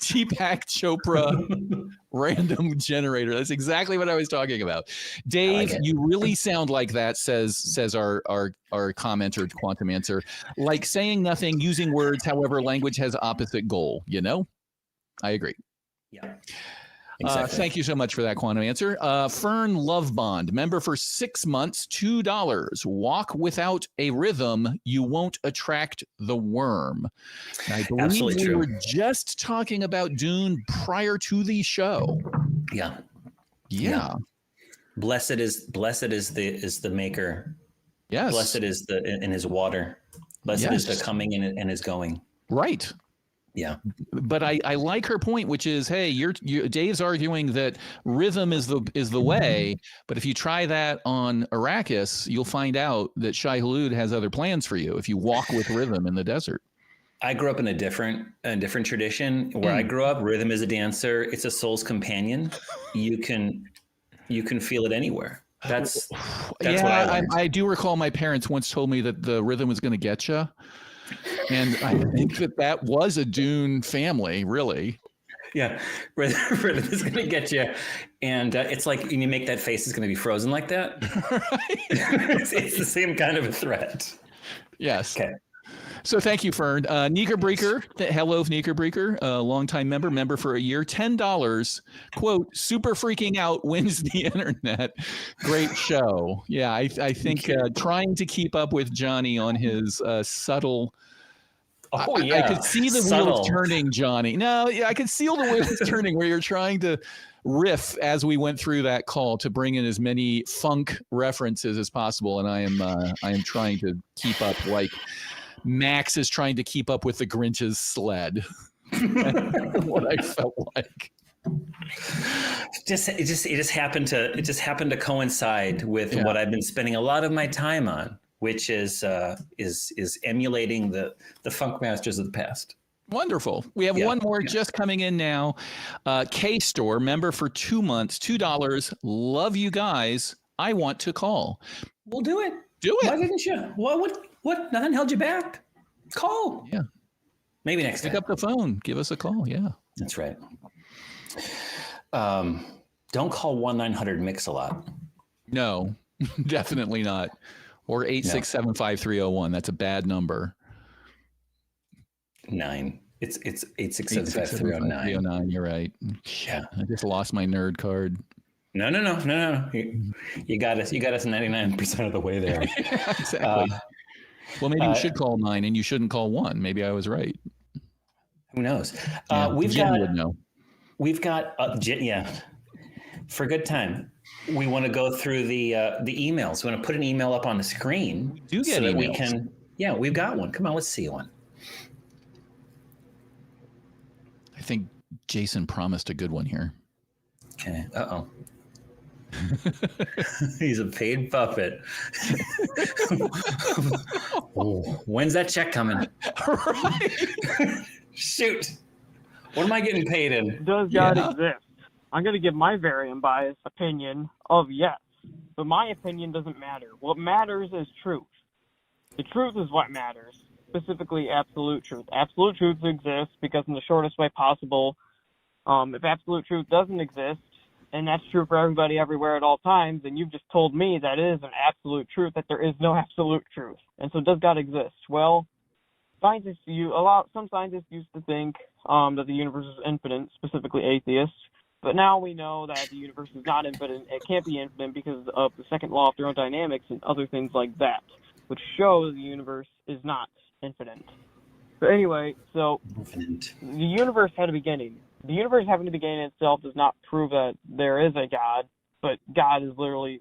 Deepak Chopra random generator. That's exactly what I was talking about. Dave, you really sound like that, says our commenter, Quantum Answer. Like saying nothing, using words, however, language has opposite goal, you know? I agree.
Yeah.
Exactly. Thank you so much for that, Quantum Answer. Fern Lovebond, member for 6 months, $2. Walk without a rhythm, you won't attract the worm. I believe we were just talking about Dune prior to the show.
Yeah. Blessed is the maker.
Yes.
Blessed is in his water. Blessed is the coming and his going.
Right.
Yeah.
But I like her point, which is, hey, Dave's arguing that rhythm is the way, but if you try that on Arrakis, you'll find out that Shai Hulud has other plans for you if you walk with rhythm in the desert.
I grew up in a different tradition. Where I grew up, rhythm is a dancer. It's a soul's companion. You can feel it anywhere. That's what I learned.
I do recall my parents once told me that the rhythm was going to get you. And I think that was a Dune family, really.
Yeah, rhythm is going to get you, and it's like when you make that face, it's going to be frozen like that. Right. it's the same kind of a threat.
Yes.
Okay.
So thank you, Fern. Kniekerbreaker, hello, Kniekerbreaker, longtime member for a year, $10. Quote, super freaking out wins the internet. Great show. Yeah, I think trying to keep up with Johnny on his subtle.
Oh, yeah.
I could see the wheels turning, Johnny. No, I could see all the wheels turning where you're trying to riff as we went through that call to bring in as many funk references as possible. And I am trying to keep up like Max is trying to keep up with the Grinch's sled. What I felt like.
It just happened to coincide with what I've been spending a lot of my time on, which is emulating the funk masters of the past.
Wonderful. We have one more just coming in now. K-Store, member for 2 months, $2. Love you guys. I want to call.
We'll do it.
Do it.
Why didn't you? What? Nothing held you back. Call.
Yeah.
Maybe next time.
Pick up the phone. Give us a call. Yeah.
That's right. Don't call 1-900-MIX-a-lot.
No, definitely not. Or 8675301. That's a bad number.
9. It's 8675309.
309. You're right.
Yeah.
I just lost my nerd card.
No. You got us 99% of the way there.
Exactly. Well, maybe you should call 9 and you shouldn't call 1. Maybe I was right.
Who knows?
Jen would know.
We've got for a good time, we want to go through the emails. We want to put an email up on the screen.
We do get
so that
emails.
we can. Yeah, we've got one. Come on, let's see one.
I think Jason promised a good one here.
Okay. Uh-oh. He's a paid puppet. Oh, when's that check coming?
Right.
Shoot. What am I getting paid in?
Does God exist? I'm going to give my very unbiased opinion of yes. But my opinion doesn't matter. What matters is truth. The truth is what matters, specifically absolute truth. Absolute truth exists because in the shortest way possible, if absolute truth doesn't exist, and that's true for everybody everywhere at all times, and you've just told me that it is an absolute truth, that there is no absolute truth. And so does God exist? Well, some scientists used to think that the universe is infinite, specifically atheists. But now we know that the universe is not infinite. It can't be infinite because of the second law of thermodynamics and other things like that, which show the universe is not infinite. But anyway, so the universe had a beginning. The universe having a beginning itself does not prove that there is a God, but God is literally,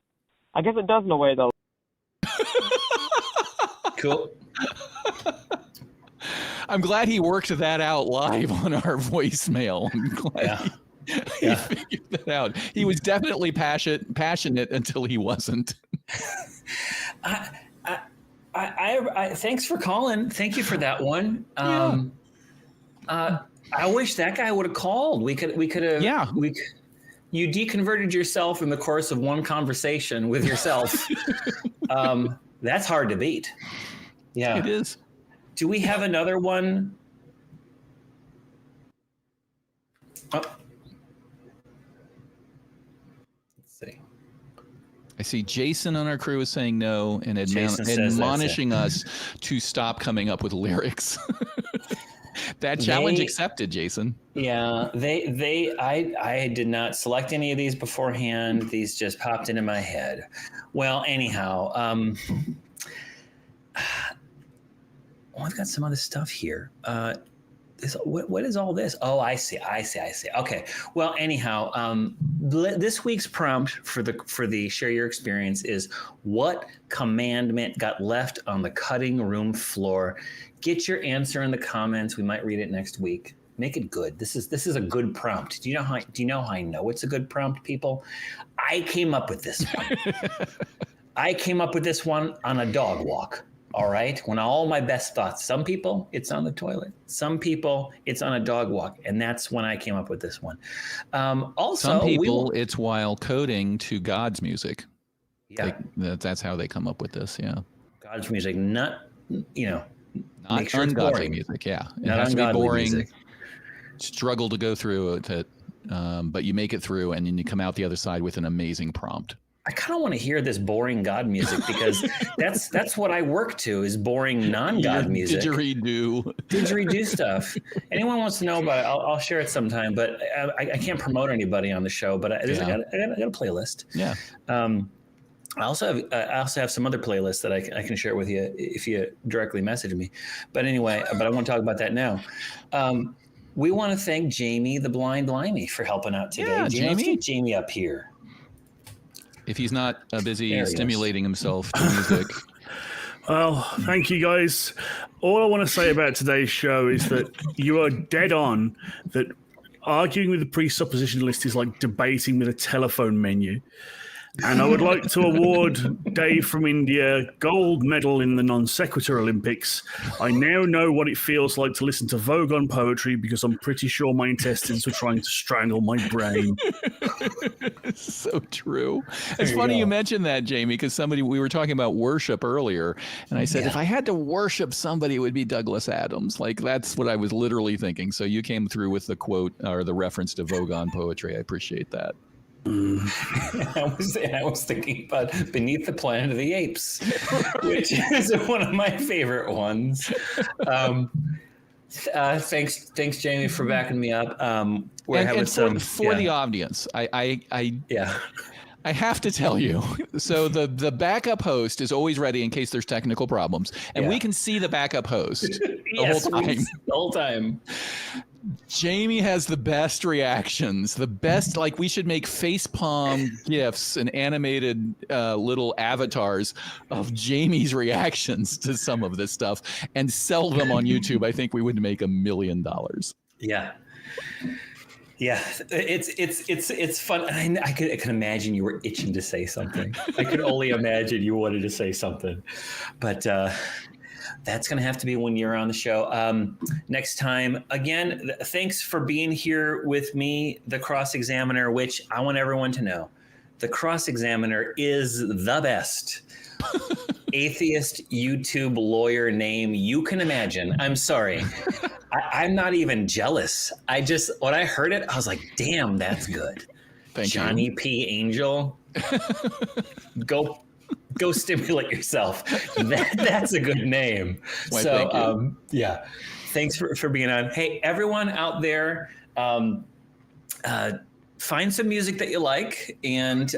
I guess it does in a way, though.
Cool.
I'm glad he worked that out live on our voicemail. I'm glad he figured that out. He was definitely passionate until he wasn't.
I thanks for calling. Thank you for that one. I wish that guy would have called. We could have. Yeah. You deconverted yourself in the course of one conversation with yourself. That's hard to beat. Yeah,
it is.
Do we have another one? Oh. Let's see.
I see Jason on our crew is saying no and admonishing us to stop coming up with lyrics. That challenge accepted, Jason.
Yeah, I did not select any of these beforehand. These just popped into my head. Well, anyhow, I've got some other stuff here. What is all this? Oh, I see. Okay. Well, anyhow, this week's prompt for the Share Your Experience is, what commandment got left on the cutting room floor? Get your answer in the comments. We might read it next week. Make it good. This is a good prompt. Do you know how I know it's a good prompt, people? I came up with this one. I came up with this one on a dog walk. All right. When all my best thoughts, some people it's on the toilet, some people it's on a dog walk. And that's when I came up with this one. Also,
some people it's while coding to God's music.
Yeah.
That's how they come up with this. Yeah.
God's music, not sure
ungodly music. Yeah. It has to be boring. Music. Struggle to go through it, but you make it through and then you come out the other side with an amazing prompt.
I kind of want to hear this boring God music because that's what I work to, is boring non-God music. Didgeridoo stuff. Anyone wants to know about it, I'll share it sometime. But I can't promote anybody on the show. But I got a playlist.
Yeah.
I also have some other playlists that I can share with you if you directly message me. But anyway, I want to talk about that now. We want to thank Jamie the Blind Limey for helping out today.
Yeah,
Jamie. Let's get Jamie up here.
If he's not busy stimulating himself to music.
Well, thank you guys. All I want to say about today's show is that you are dead on, that arguing with the presupposition list is like debating with a telephone menu. And I would like to award Dave from India gold medal in the non sequitur Olympics. I now know what it feels like to listen to Vogon poetry because I'm pretty sure my intestines were trying to strangle my brain.
So true. It's funny you mentioned that, Jamie, because we were talking about worship earlier, and I said, if I had to worship somebody, it would be Douglas Adams. Like, that's what I was literally thinking. So you came through with the quote or the reference to Vogon poetry. I appreciate that.
I was thinking about Beneath the Planet of the Apes, which is one of my favorite ones. Thanks, Jamie, for backing me up.
For the audience, I have to tell you. So the backup host is always ready in case there's technical problems, and we can see the backup host the whole time. Jamie has the best reactions. The best, like we should make facepalm gifs and animated little avatars of Jamie's reactions to some of this stuff and sell them on YouTube. I think we would make $1 million.
Yeah. Yeah, it's fun. I can imagine you were itching to say something. I could only imagine you wanted to say something, but that's going to have to be when you're on the show next time. Again, thanks for being here with me, the Cross Examiner. Which I want everyone to know, the Cross Examiner is the best atheist YouTube lawyer name you can imagine. I'm sorry. I'm not even jealous. When I heard it, I was like, damn, that's good.
Thank
Johnny
you.
P. Angel. Go stimulate yourself. That's a good name.
Why, thank you.
Yeah. Thanks for being on. Hey, everyone out there, find some music that you like and,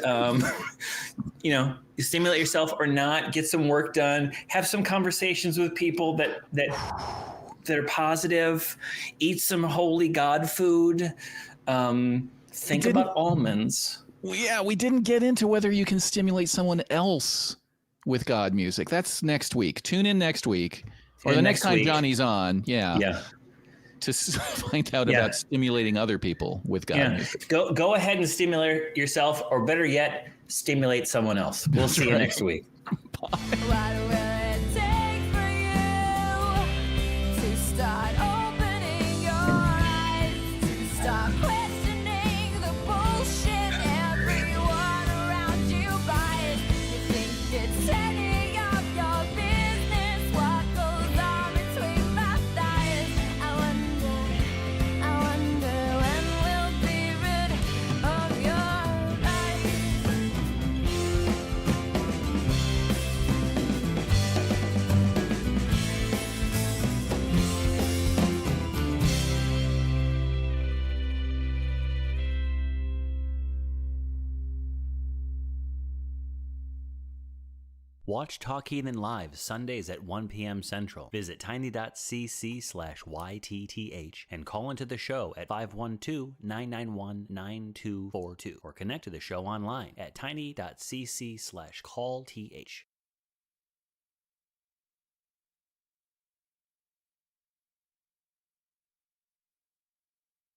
you stimulate yourself or not, get some work done, have some conversations with people that are positive, eat some holy God food, think about almonds.
Yeah, we didn't get into whether you can stimulate someone else with God music. That's next week. Tune in next week or the next time Johnny's on. Yeah. To find out about stimulating other people with God music.
Go ahead and stimulate yourself, or better yet, stimulate someone else. We'll see you next week.
Bye.
Watch Talk Heathen live Sundays at 1 p.m. Central. Visit tiny.cc/YTTH and call into the show at 512-991-9242 or connect to the show online at tiny.cc/callth.